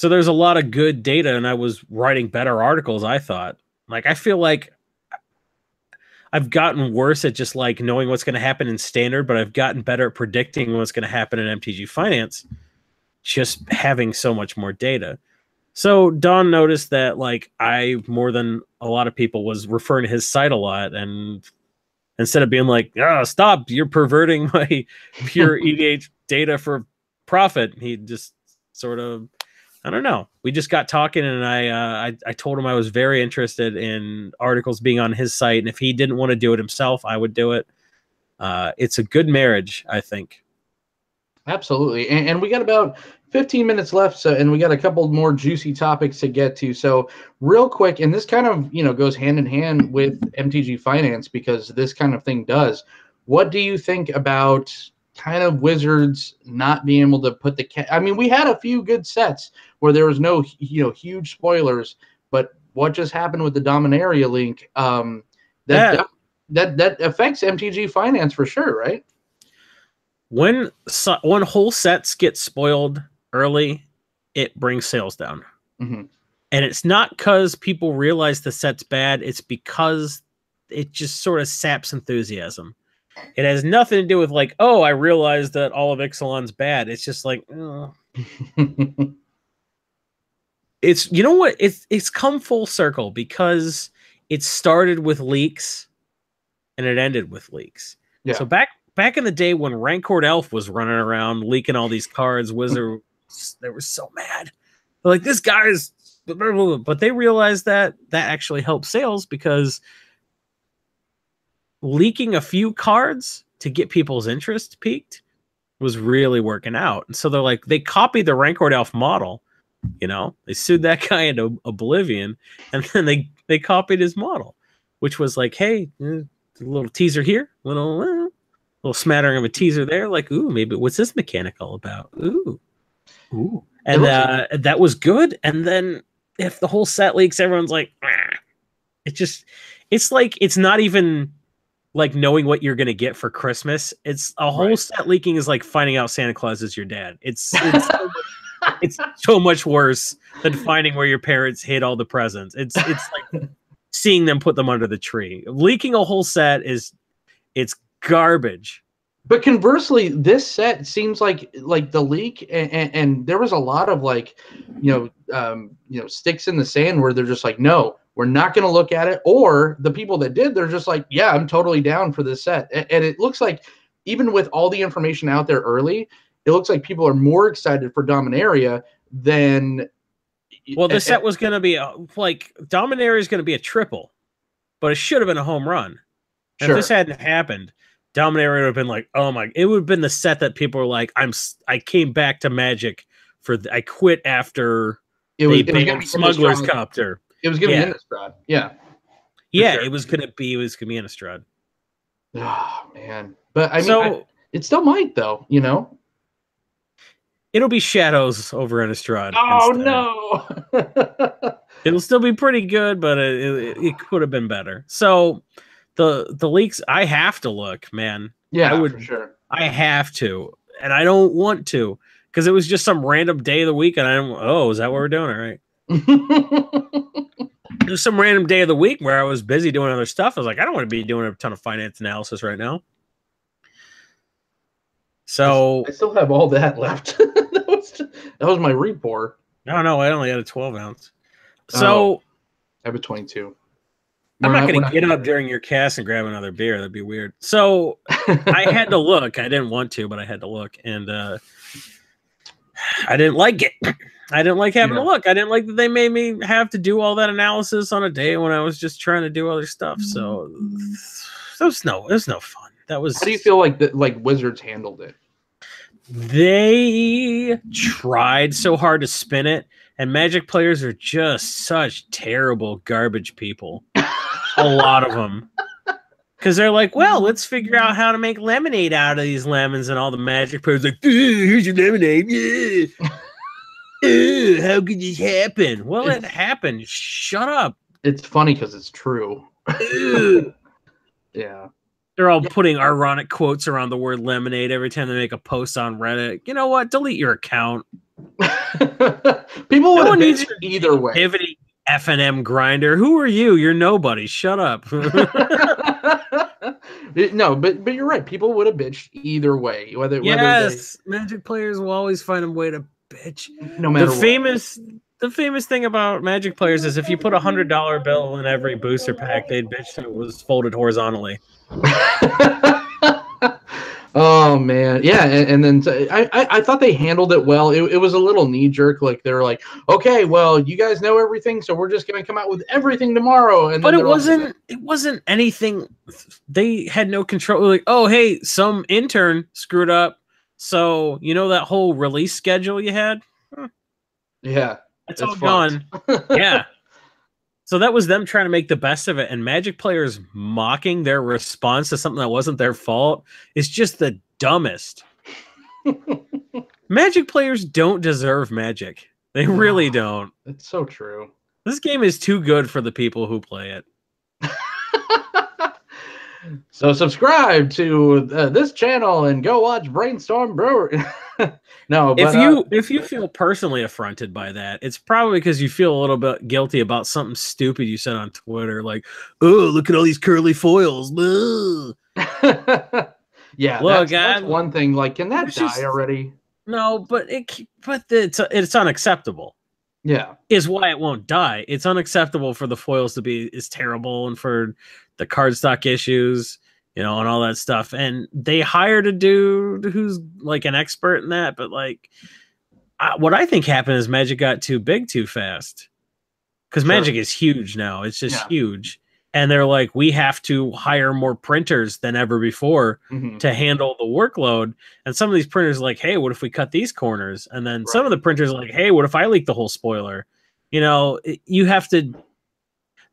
there's a lot of good data, and I was writing better articles, I thought. Like, I feel like I've gotten worse at just like knowing what's going to happen in Standard, but I've gotten better at predicting what's going to happen in MTG Finance, just having so much more data. So Don noticed that like I, more than a lot of people, was referring to his site a lot, and instead of being like, "Oh, stop, you're perverting my pure EDH data for profit," he just sort of, I don't know. We just got talking, and I told him I was very interested in articles being on his site, and if he didn't want to do it himself, I would do it. It's a good marriage, I think. Absolutely. And we got about 15 minutes left, so, and we got a couple more juicy topics to get to. So real quick, and this kind of, goes hand in hand with MTG Finance, because this kind of thing does. What do you think about kind of Wizards not being able to put I mean, we had a few good sets where there was no, huge spoilers, but what just happened with the Dominaria link, that affects MTG Finance for sure, right? When whole sets get spoiled early, it brings sales down. Mm-hmm. And it's not because people realize the set's bad. It's because it just sort of saps enthusiasm. It has nothing to do with like, oh, I realized that all of Ixalan's bad. It's just like, oh. It's, you know what? It's come full circle, because it started with leaks and it ended with leaks. Yeah. So back in the day when Rancored Elf was running around leaking all these cards, Wizards, they were so mad. They're like, this guy's, but they realized that actually helped sales, because leaking a few cards to get people's interest peaked was really working out. And so they're like, they copied the Rancored Elf model, they sued that guy into oblivion, and then they copied his model, which was like, hey, a little teaser here, little smattering of a teaser there, like, ooh, maybe what's this mechanic all about? Ooh. And that was good. And then if the whole set leaks, everyone's like, it's like, it's not even like knowing what you're gonna get for Christmas. It's a whole set leaking is like finding out Santa Claus is your dad. It's so much worse than finding where your parents hid all the presents. It's like seeing them put them under the tree. Leaking a whole set it's garbage. But conversely, this set seems like the leak, and there was a lot of like, sticks in the sand where they're just like, no, we're not going to look at it. Or the people that did, they're just like, yeah, I'm totally down for this set. And it looks like even with all the information out there early, it looks like people are more excited for Dominaria than. Well, the set was going to be like, Dominaria is going to be a triple, but it should have been a home run. Sure. If this hadn't happened, Dominaria would have been like, oh my, it would have been the set that people were like, I came back to Magic I quit after they banned Smuggler's Copter. It was going to be Innistrad. Yeah. Yeah, sure. It was going to be Innistrad. Oh, man. But I mean, it still might, though, It'll be Shadows over Innistrad. Oh, instead. No. It'll still be pretty good, but it could have been better. So the leaks, I have to look, man. Yeah, for sure. I have to, and I don't want to, because it was just some random day of the week, and is that what we're doing? All right. There's some random day of the week where I was busy doing other stuff. I was like, I don't want to be doing a ton of finance analysis right now. So I still have all that left. that was my report. No, I only had a 12-ounce. So I have a 22. I'm not going to get up during your cast and grab another beer. That'd be weird. So I had to look. I didn't want to, but I had to look, and I didn't like it. I didn't like having to look. I didn't like that they made me have to do all that analysis on a day when I was just trying to do other stuff. So it was no fun. That was. How do you feel like Wizards handled it? They tried so hard to spin it, and Magic players are just such terrible garbage people. A lot of them. Because they're like, well, let's figure out how to make lemonade out of these lemons, and all the Magic players like, here's your lemonade. Yeah. How could this happen? Well, it happened. Shut up. It's funny because it's true. Yeah. They're all putting ironic quotes around the word lemonade every time they make a post on Reddit. You know what? Delete your account. People would have either way. Activity F&M grinder. Who are you? You're nobody. Shut up. No, but you're right. People would have bitched either way. Whether Magic players will always find a way to bitch. No matter what. The famous thing about Magic players is if you put $100 bill in every booster pack, they'd bitch that it was folded horizontally. Oh man, yeah, and then I thought they handled it well. It was a little knee jerk, like they were like, okay, well, you guys know everything, so we're just gonna come out with everything tomorrow. But it wasn't anything. They had no control. Like, oh hey, some intern screwed up, so you know that whole release schedule you had. Yeah, it's all gone. Yeah. So that was them trying to make the best of it, and Magic players mocking their response to something that wasn't their fault is just the dumbest. Magic players don't deserve Magic. They really don't. It's so true. This game is too good for the people who play it. So subscribe to this channel and go watch Brainstorm Brewery. No, but if you feel personally affronted by that, it's probably because you feel a little bit guilty about something stupid you said on Twitter, like, "Oh, look at all these curly foils." Yeah, look, that's one thing. Like, can that die already? No, but it's unacceptable. Yeah, is why it won't die. It's unacceptable for the foils to be as terrible and for the cardstock issues, you know, and all that stuff. And they hired a dude who's like an expert in that. But like, what I think happened is Magic got too big too fast, because Magic is huge now. It's just huge. And they're like, we have to hire more printers than ever before to handle the workload. And some of these printers are like, hey, what if we cut these corners? And then some of the printers are like, hey, what if I leak the whole spoiler? You know, you have to.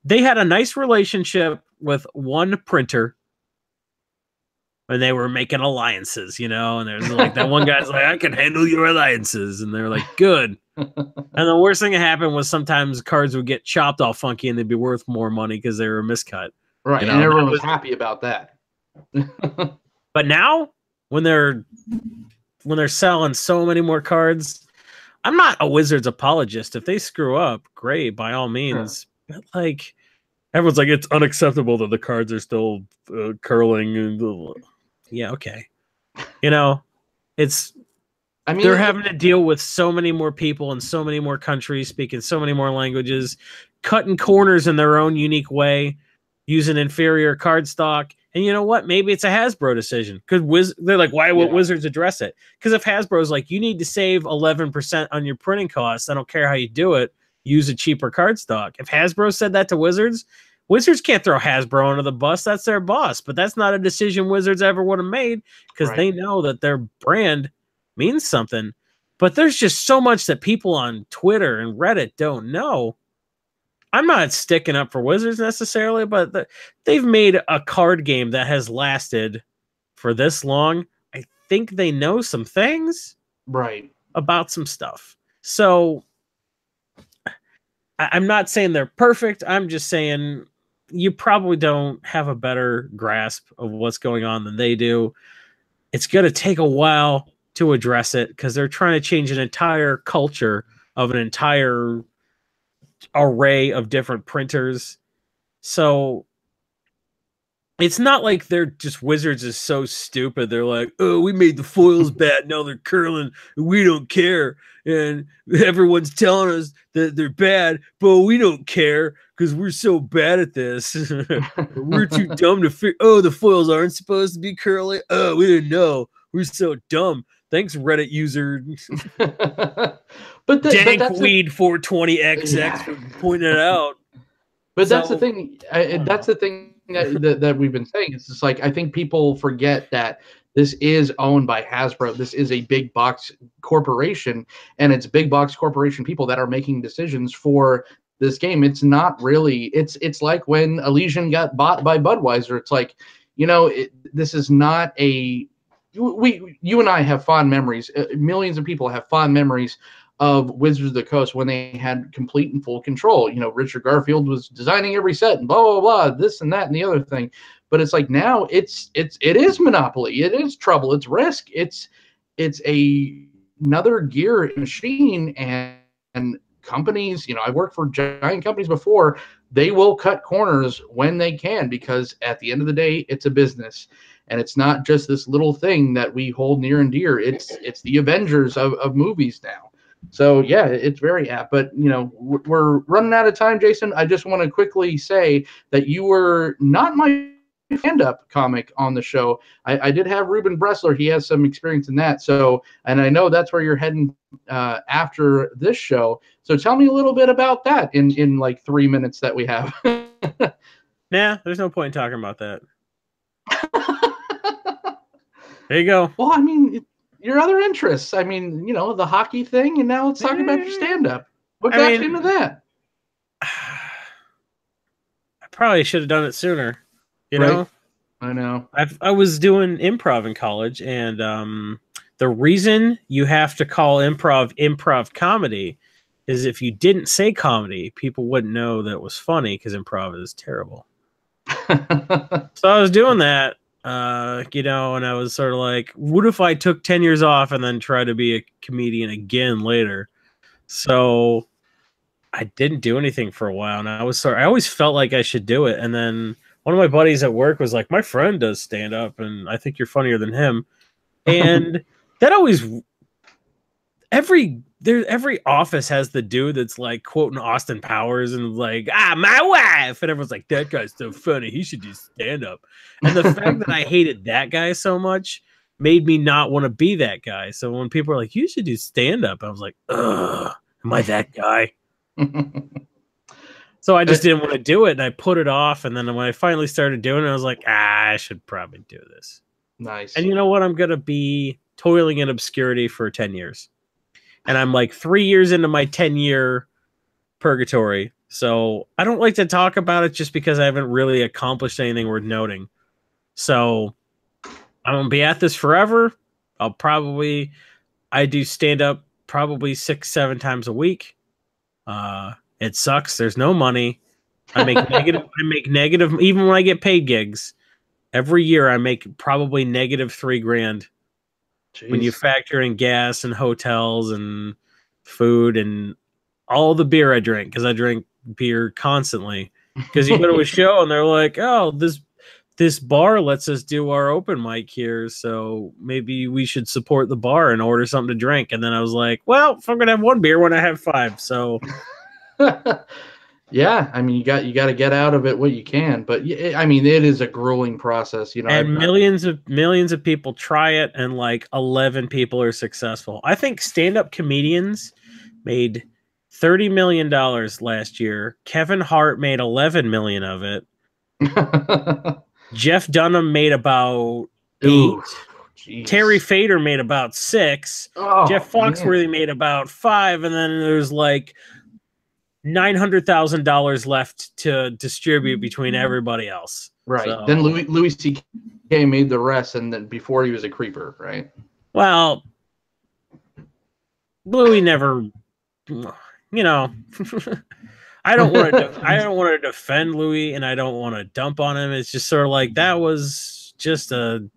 They had a nice relationship with one printer when they were making alliances, you know, and there's like that one guy's like, I can handle your alliances. And they're like, good. And the worst thing that happened was sometimes cards would get chopped all funky and they'd be worth more money because they were miscut. Right. You know? And everyone was happy about that. But now when they're selling so many more cards, I'm not a Wizards apologist. If they screw up, great, by all means. But like, everyone's like, it's unacceptable that the cards are still curling. And yeah, okay. You know, they're having to deal with so many more people in so many more countries, speaking so many more languages, cutting corners in their own unique way, using inferior cardstock. And you know what? Maybe it's a Hasbro decision. Because they're like, why would Wizards address it? Because if Hasbro's like, you need to save 11% on your printing costs, I don't care how you do it, use a cheaper cardstock. If Hasbro said that to Wizards, Wizards can't throw Hasbro under the bus. That's their boss. But that's not a decision Wizards ever would have made, because they know that their brand means something. But there's just so much that people on Twitter and Reddit don't know. I'm not sticking up for Wizards necessarily, but they've made a card game that has lasted for this long. I think they know some things about some stuff. So I'm not saying they're perfect. I'm just saying you probably don't have a better grasp of what's going on than they do. It's going to take a while to address it because they're trying to change an entire culture of an entire array of different printers. So it's not like they're just Wizards is so stupid. They're like, oh, we made the foils bad. Now they're curling. We don't care. And everyone's telling us that they're bad, but we don't care because we're so bad at this. We're too dumb to figure. Oh, the foils aren't supposed to be curly. Oh, we didn't know. We're so dumb. Thanks, Reddit user. Dankweed 420XX for pointing it out. But that's the thing. That's the thing that we've been saying. It's just like, I think people forget that this is owned by Hasbro. This is a big box corporation, and it's big box corporation people that are making decisions for this game. It's not really. It's like when Elysian got bought by Budweiser. It's like, this is not a. You and I have fond memories. Millions of people have fond memories of Wizards of the Coast when they had complete and full control. Richard Garfield was designing every set and blah blah blah, this and that and the other thing. But it's like now it is monopoly. It is trouble. It's risk. It's another gear machine, and companies. I've worked for giant companies before. They will cut corners when they can, because at the end of the day, it's a business. And it's not just this little thing that we hold near and dear. It's the Avengers of movies now. So yeah, it's very apt. But we're running out of time, Jason. I just want to quickly say that you were not my stand-up comic on the show. I did have Ruben Bressler. He has some experience in that. So, and I know that's where you're heading after this show. So tell me a little bit about that in like 3 minutes that we have. Nah, there's no point in talking about that. There you go. Well, I mean, your other interests. I mean, the hockey thing, and now let's talk about your stand-up. What got you into that? I probably should have done it sooner. You know? I know. I was doing improv in college, and the reason you have to call improv comedy is if you didn't say comedy, people wouldn't know that it was funny, because improv is terrible. So I was doing that. And I was sort of like, what if I took 10 years off and then try to be a comedian again later? So I didn't do anything for a while, and I always felt like I should do it. And then one of my buddies at work was like, my friend does stand up, and I think you're funnier than him. And that always, every office has the dude that's like quoting Austin Powers and like, my wife, and everyone's like, that guy's so funny, he should do stand up. And the fact that I hated that guy so much made me not want to be that guy. So when people were like, you should do stand up, I was like, ugh, am I that guy? So I just didn't want to do it, and I put it off. And then when I finally started doing it, I was like, I should probably do this. Nice. And you know what? I'm going to be toiling in obscurity for 10 years. And I'm like 3 years into my 10-year purgatory. So I don't like to talk about it just because I haven't really accomplished anything worth noting. So I'm going to be at this forever. I do stand up probably 6-7 times a week. It sucks. There's no money. I make negative, even when I get paid gigs. Every year I make probably negative $3,000. Jeez. When you factor in gas and hotels and food and all the beer I drink, because I drink beer constantly. Because you go to a show and they're like, oh, this bar lets us do our open mic here, so maybe we should support the bar and order something to drink. And then I was like, well, if I'm gonna have one beer, when I have 5, so. Yeah, I mean, you got to get out of it what you can, but I mean, it is a grueling process, And millions of people try it, and like 11 people are successful. I think stand-up comedians made $30 million last year. Kevin Hart made 11 million of it. Jeff Dunham made about 8. Ooh, Terry Fader made about 6. Jeff Foxworthy made about 5, and then there's like $900,000 left to distribute between everybody else. Right. So, then Louis C.K. made the rest, and then before he was a creeper, right? Well, Louis never, I don't want to defend Louis, and I don't want to dump on him. It's just sort of like that was just a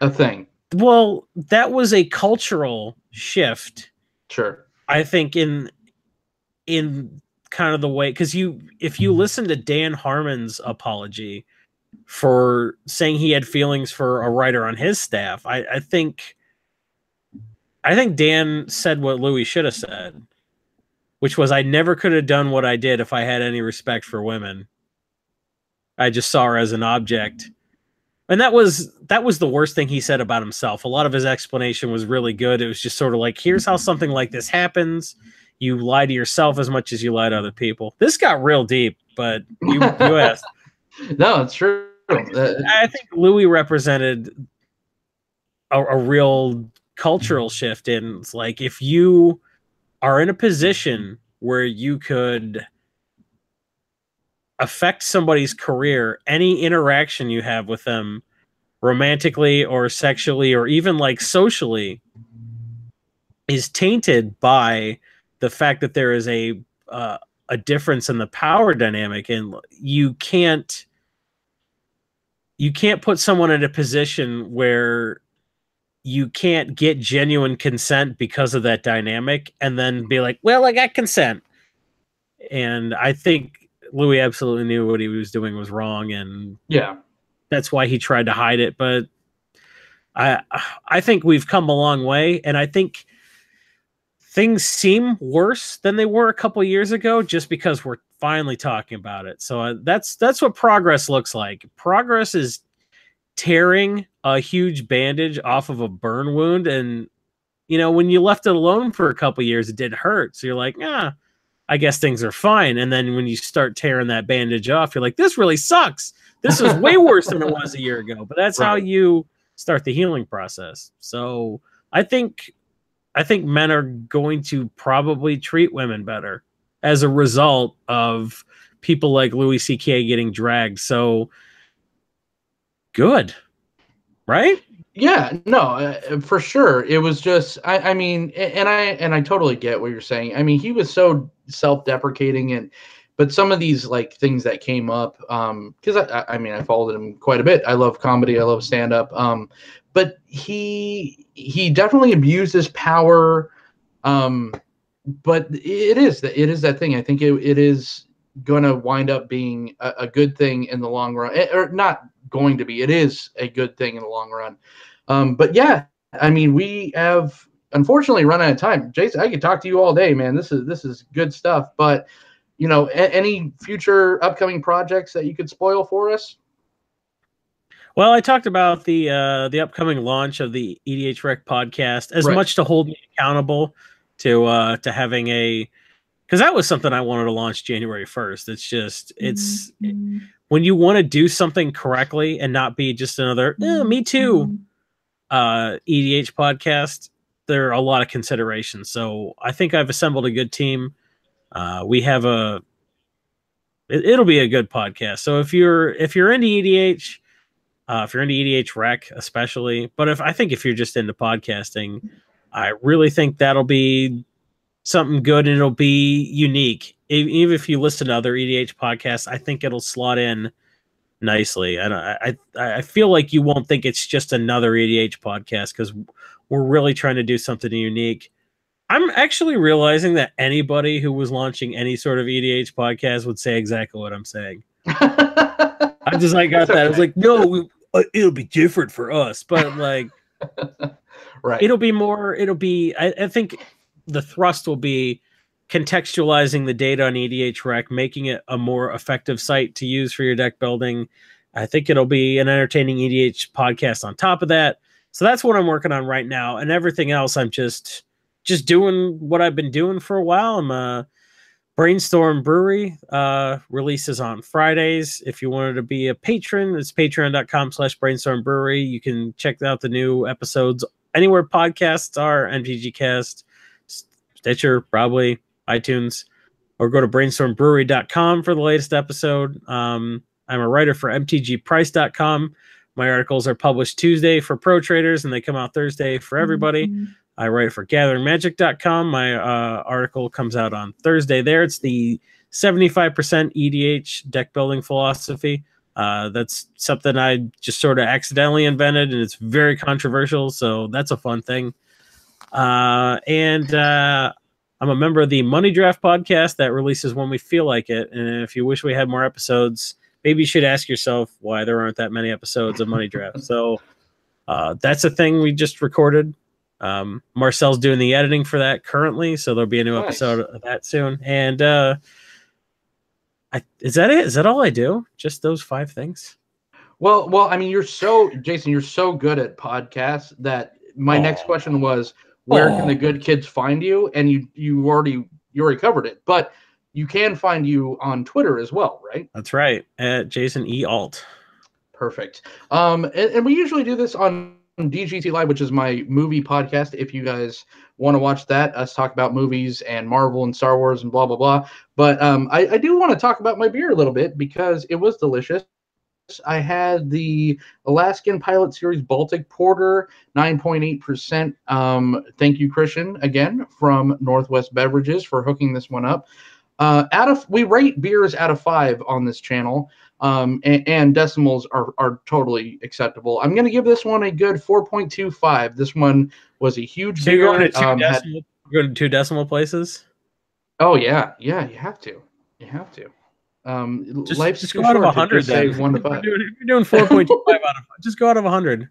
thing. Well, that was a cultural shift. Sure. I think in kind of the way, because if you listen to Dan Harmon's apology for saying he had feelings for a writer on his staff, I think Dan said what Louis should have said, which was, I never could have done what I did if I had any respect for women. I just saw her as an object. And that was the worst thing he said about himself. A lot of his explanation was really good. It was just sort of like, here's how something like this happens. You lie to yourself as much as you lie to other people. This got real deep, but you asked. No, it's true. I think Louis represented a real cultural shift in, it's like, if you are in a position where you could affect somebody's career, any interaction you have with them, romantically or sexually or even like socially, is tainted by the fact that there is a difference in the power dynamic, and you can't put someone in a position where you can't get genuine consent because of that dynamic and then be like, well, I got consent. And I think Louis absolutely knew what he was doing was wrong, and Yeah. that's why he tried to hide it. But I think we've come a long way, and I think things seem worse than they were a couple years ago just because we're finally talking about it. So that's what progress looks like. Progress is tearing a huge bandage off of a burn wound, and when you left it alone for a couple years, it did hurt. So you're like, I guess things are fine. And then when you start tearing that bandage off, you're like, this really sucks. This is way worse than it was a year ago. But that's how you start the healing process. So I think men are going to probably treat women better as a result of people like Louis C.K. getting dragged. So good, right? Yeah, no, for sure. It was just, I mean, and I totally get what you're saying. I mean, he was so self-deprecating, but some of these like things that came up, because I mean, I followed him quite a bit. I love comedy, I love stand-up, but he definitely abused his power. But it is that thing. I think it is going to wind up being a good thing in the long run, or not going to be. It is a good thing in the long run. But yeah, I mean, we have unfortunately run out of time. Jason, I could talk to you all day, man. This is good stuff. But any future upcoming projects that you could spoil for us? Well, I talked about the upcoming launch of the EDH REC podcast as much to hold me accountable to having because that was something I wanted to launch January 1st. It's just when you want to do something correctly and not be just another me too EDH podcast, there are a lot of considerations. So I think I've assembled a good team. We have it'll be a good podcast. So if you're into EDH, if you're into EDH REC especially, but if you're just into podcasting, I really think that'll be something good, and it'll be unique. Even if you listen to other EDH podcasts, I think it'll slot in nicely. And I feel like you won't think it's just another EDH podcast because we're really trying to do something unique. I'm actually realizing that anybody who was launching any sort of EDH podcast would say exactly what I'm saying. I just got that. I was like, no, it'll be different for us, but like, right. It'll be. I think the thrust will be contextualizing the data on EDH REC, making it a more effective site to use for your deck building. I think it'll be an entertaining EDH podcast on top of that. So that's what I'm working on right now, and everything else I'm just doing what I've been doing for a while. I'm Brainstorm Brewery releases on Fridays. If you wanted to be a patron, it's patreon.com/Brainstorm Brewery. You can check out the new episodes anywhere podcasts are, MTG Cast, Stitcher, probably, iTunes, or go to brainstormbrewery.com for the latest episode. I'm a writer for mtgprice.com. My articles are published Tuesday for pro traders, and they come out Thursday for everybody. I write for gatheringmagic.com. My article comes out on Thursday there. It's the 75% EDH deck building philosophy. That's something I just sort of accidentally invented, and it's very controversial, so that's a fun thing. And I'm a member of the Money Draft podcast that releases when we feel like it. And if you wish we had more episodes, maybe you should ask yourself why there aren't that many episodes of Money Draft. So that's a thing we just recorded. Marcel's doing the editing for that currently, so there'll be a new episode of that soon. And is that it? Is that all I do? Just those 5 things? Well, I mean, Jason, you're so good at podcasts that my next question was, where can the good kids find you? And you already covered it, but you can find you on Twitter as well, right? That's right, at Jason E. Alt. Perfect. And we usually do this on DGT Live, which is my movie podcast. If you guys want to watch that, us talk about movies and Marvel and Star Wars and blah, blah, blah. But I do want to talk about my beer a little bit because it was delicious. I had the Alaskan Pilot Series Baltic Porter, 9.8%. Thank you, Christian, again, from Northwest Beverages for hooking this one up. We rate beers out of 5 on this channel, and decimals are totally acceptable. I'm going to give this one a good 4.25. This one was a huge beer. You're going to 2 decimal places? Oh, yeah. Yeah, you have to. You have to. Life's just too go out of short 100 to say then. 1 to 5. If you're doing 4.25 out of 5, just go out of 100.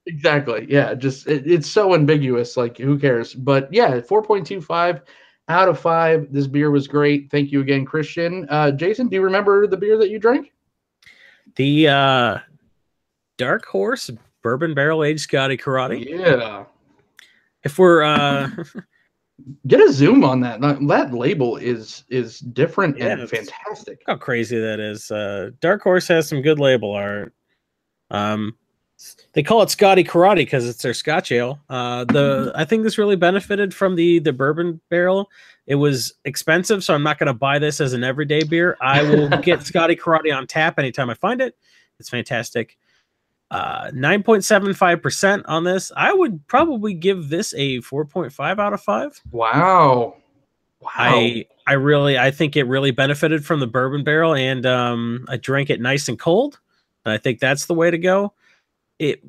Exactly. Yeah. Just it's so ambiguous. Like, who cares? But yeah, 4.25 out of 5. This beer was great. Thank you again, Christian. Jason, do you remember the beer that you drank? The Dark Horse Bourbon Barrel Aged Scotty Karate. Yeah. If we're get a zoom on that. That label is different and fantastic. How crazy that is. Dark Horse has some good label art. They call it Scotty Karate because it's their Scotch ale. I think this really benefited from the bourbon barrel. It was expensive, so I'm not going to buy this as an everyday beer. I will get Scotty Karate on tap anytime I find it. It's fantastic. 9.75% on this. I would probably give this a 4.5 out of 5. Wow. I think it really benefited from the bourbon barrel, and I drank it nice and cold. I think that's the way to go. It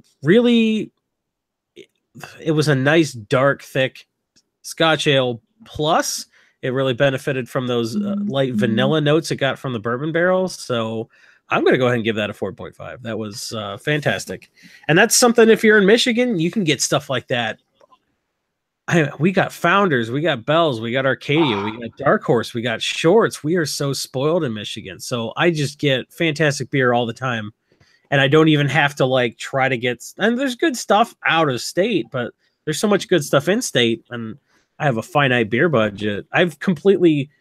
was a nice, dark, thick Scotch ale. Plus, it really benefited from those light vanilla notes it got from the bourbon barrels. So I'm going to go ahead and give that a 4.5. That was fantastic. And that's something, if you're in Michigan, you can get stuff like that. We got Founders, we got Bell's, we got Arcadia, we got Dark Horse, we got Shorts. We are so spoiled in Michigan. So I just get fantastic beer all the time. And I don't even have to try to get, and there's good stuff out of state, but there's so much good stuff in state, and I have a finite beer budget. I've completely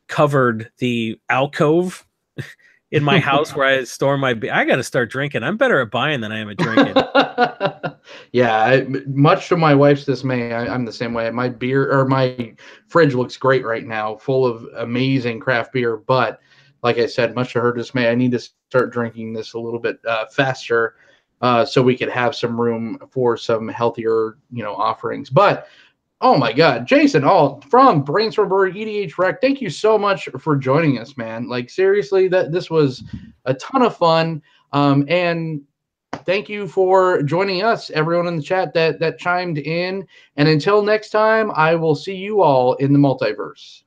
covered the alcove in my house where I store my beer. I got to start drinking. I'm better at buying than I am at drinking. Yeah, much to my wife's dismay, I'm the same way. My fridge looks great right now, full of amazing craft beer, but like I said, much to her dismay, I need to start drinking this a little bit faster so we could have some room for some healthier, offerings. But, oh, my God, Jason, from Brainstorm Brewery EDH REC, thank you so much for joining us, man. Seriously, this was a ton of fun. And thank you for joining us, everyone in the chat that chimed in. And until next time, I will see you all in the multiverse.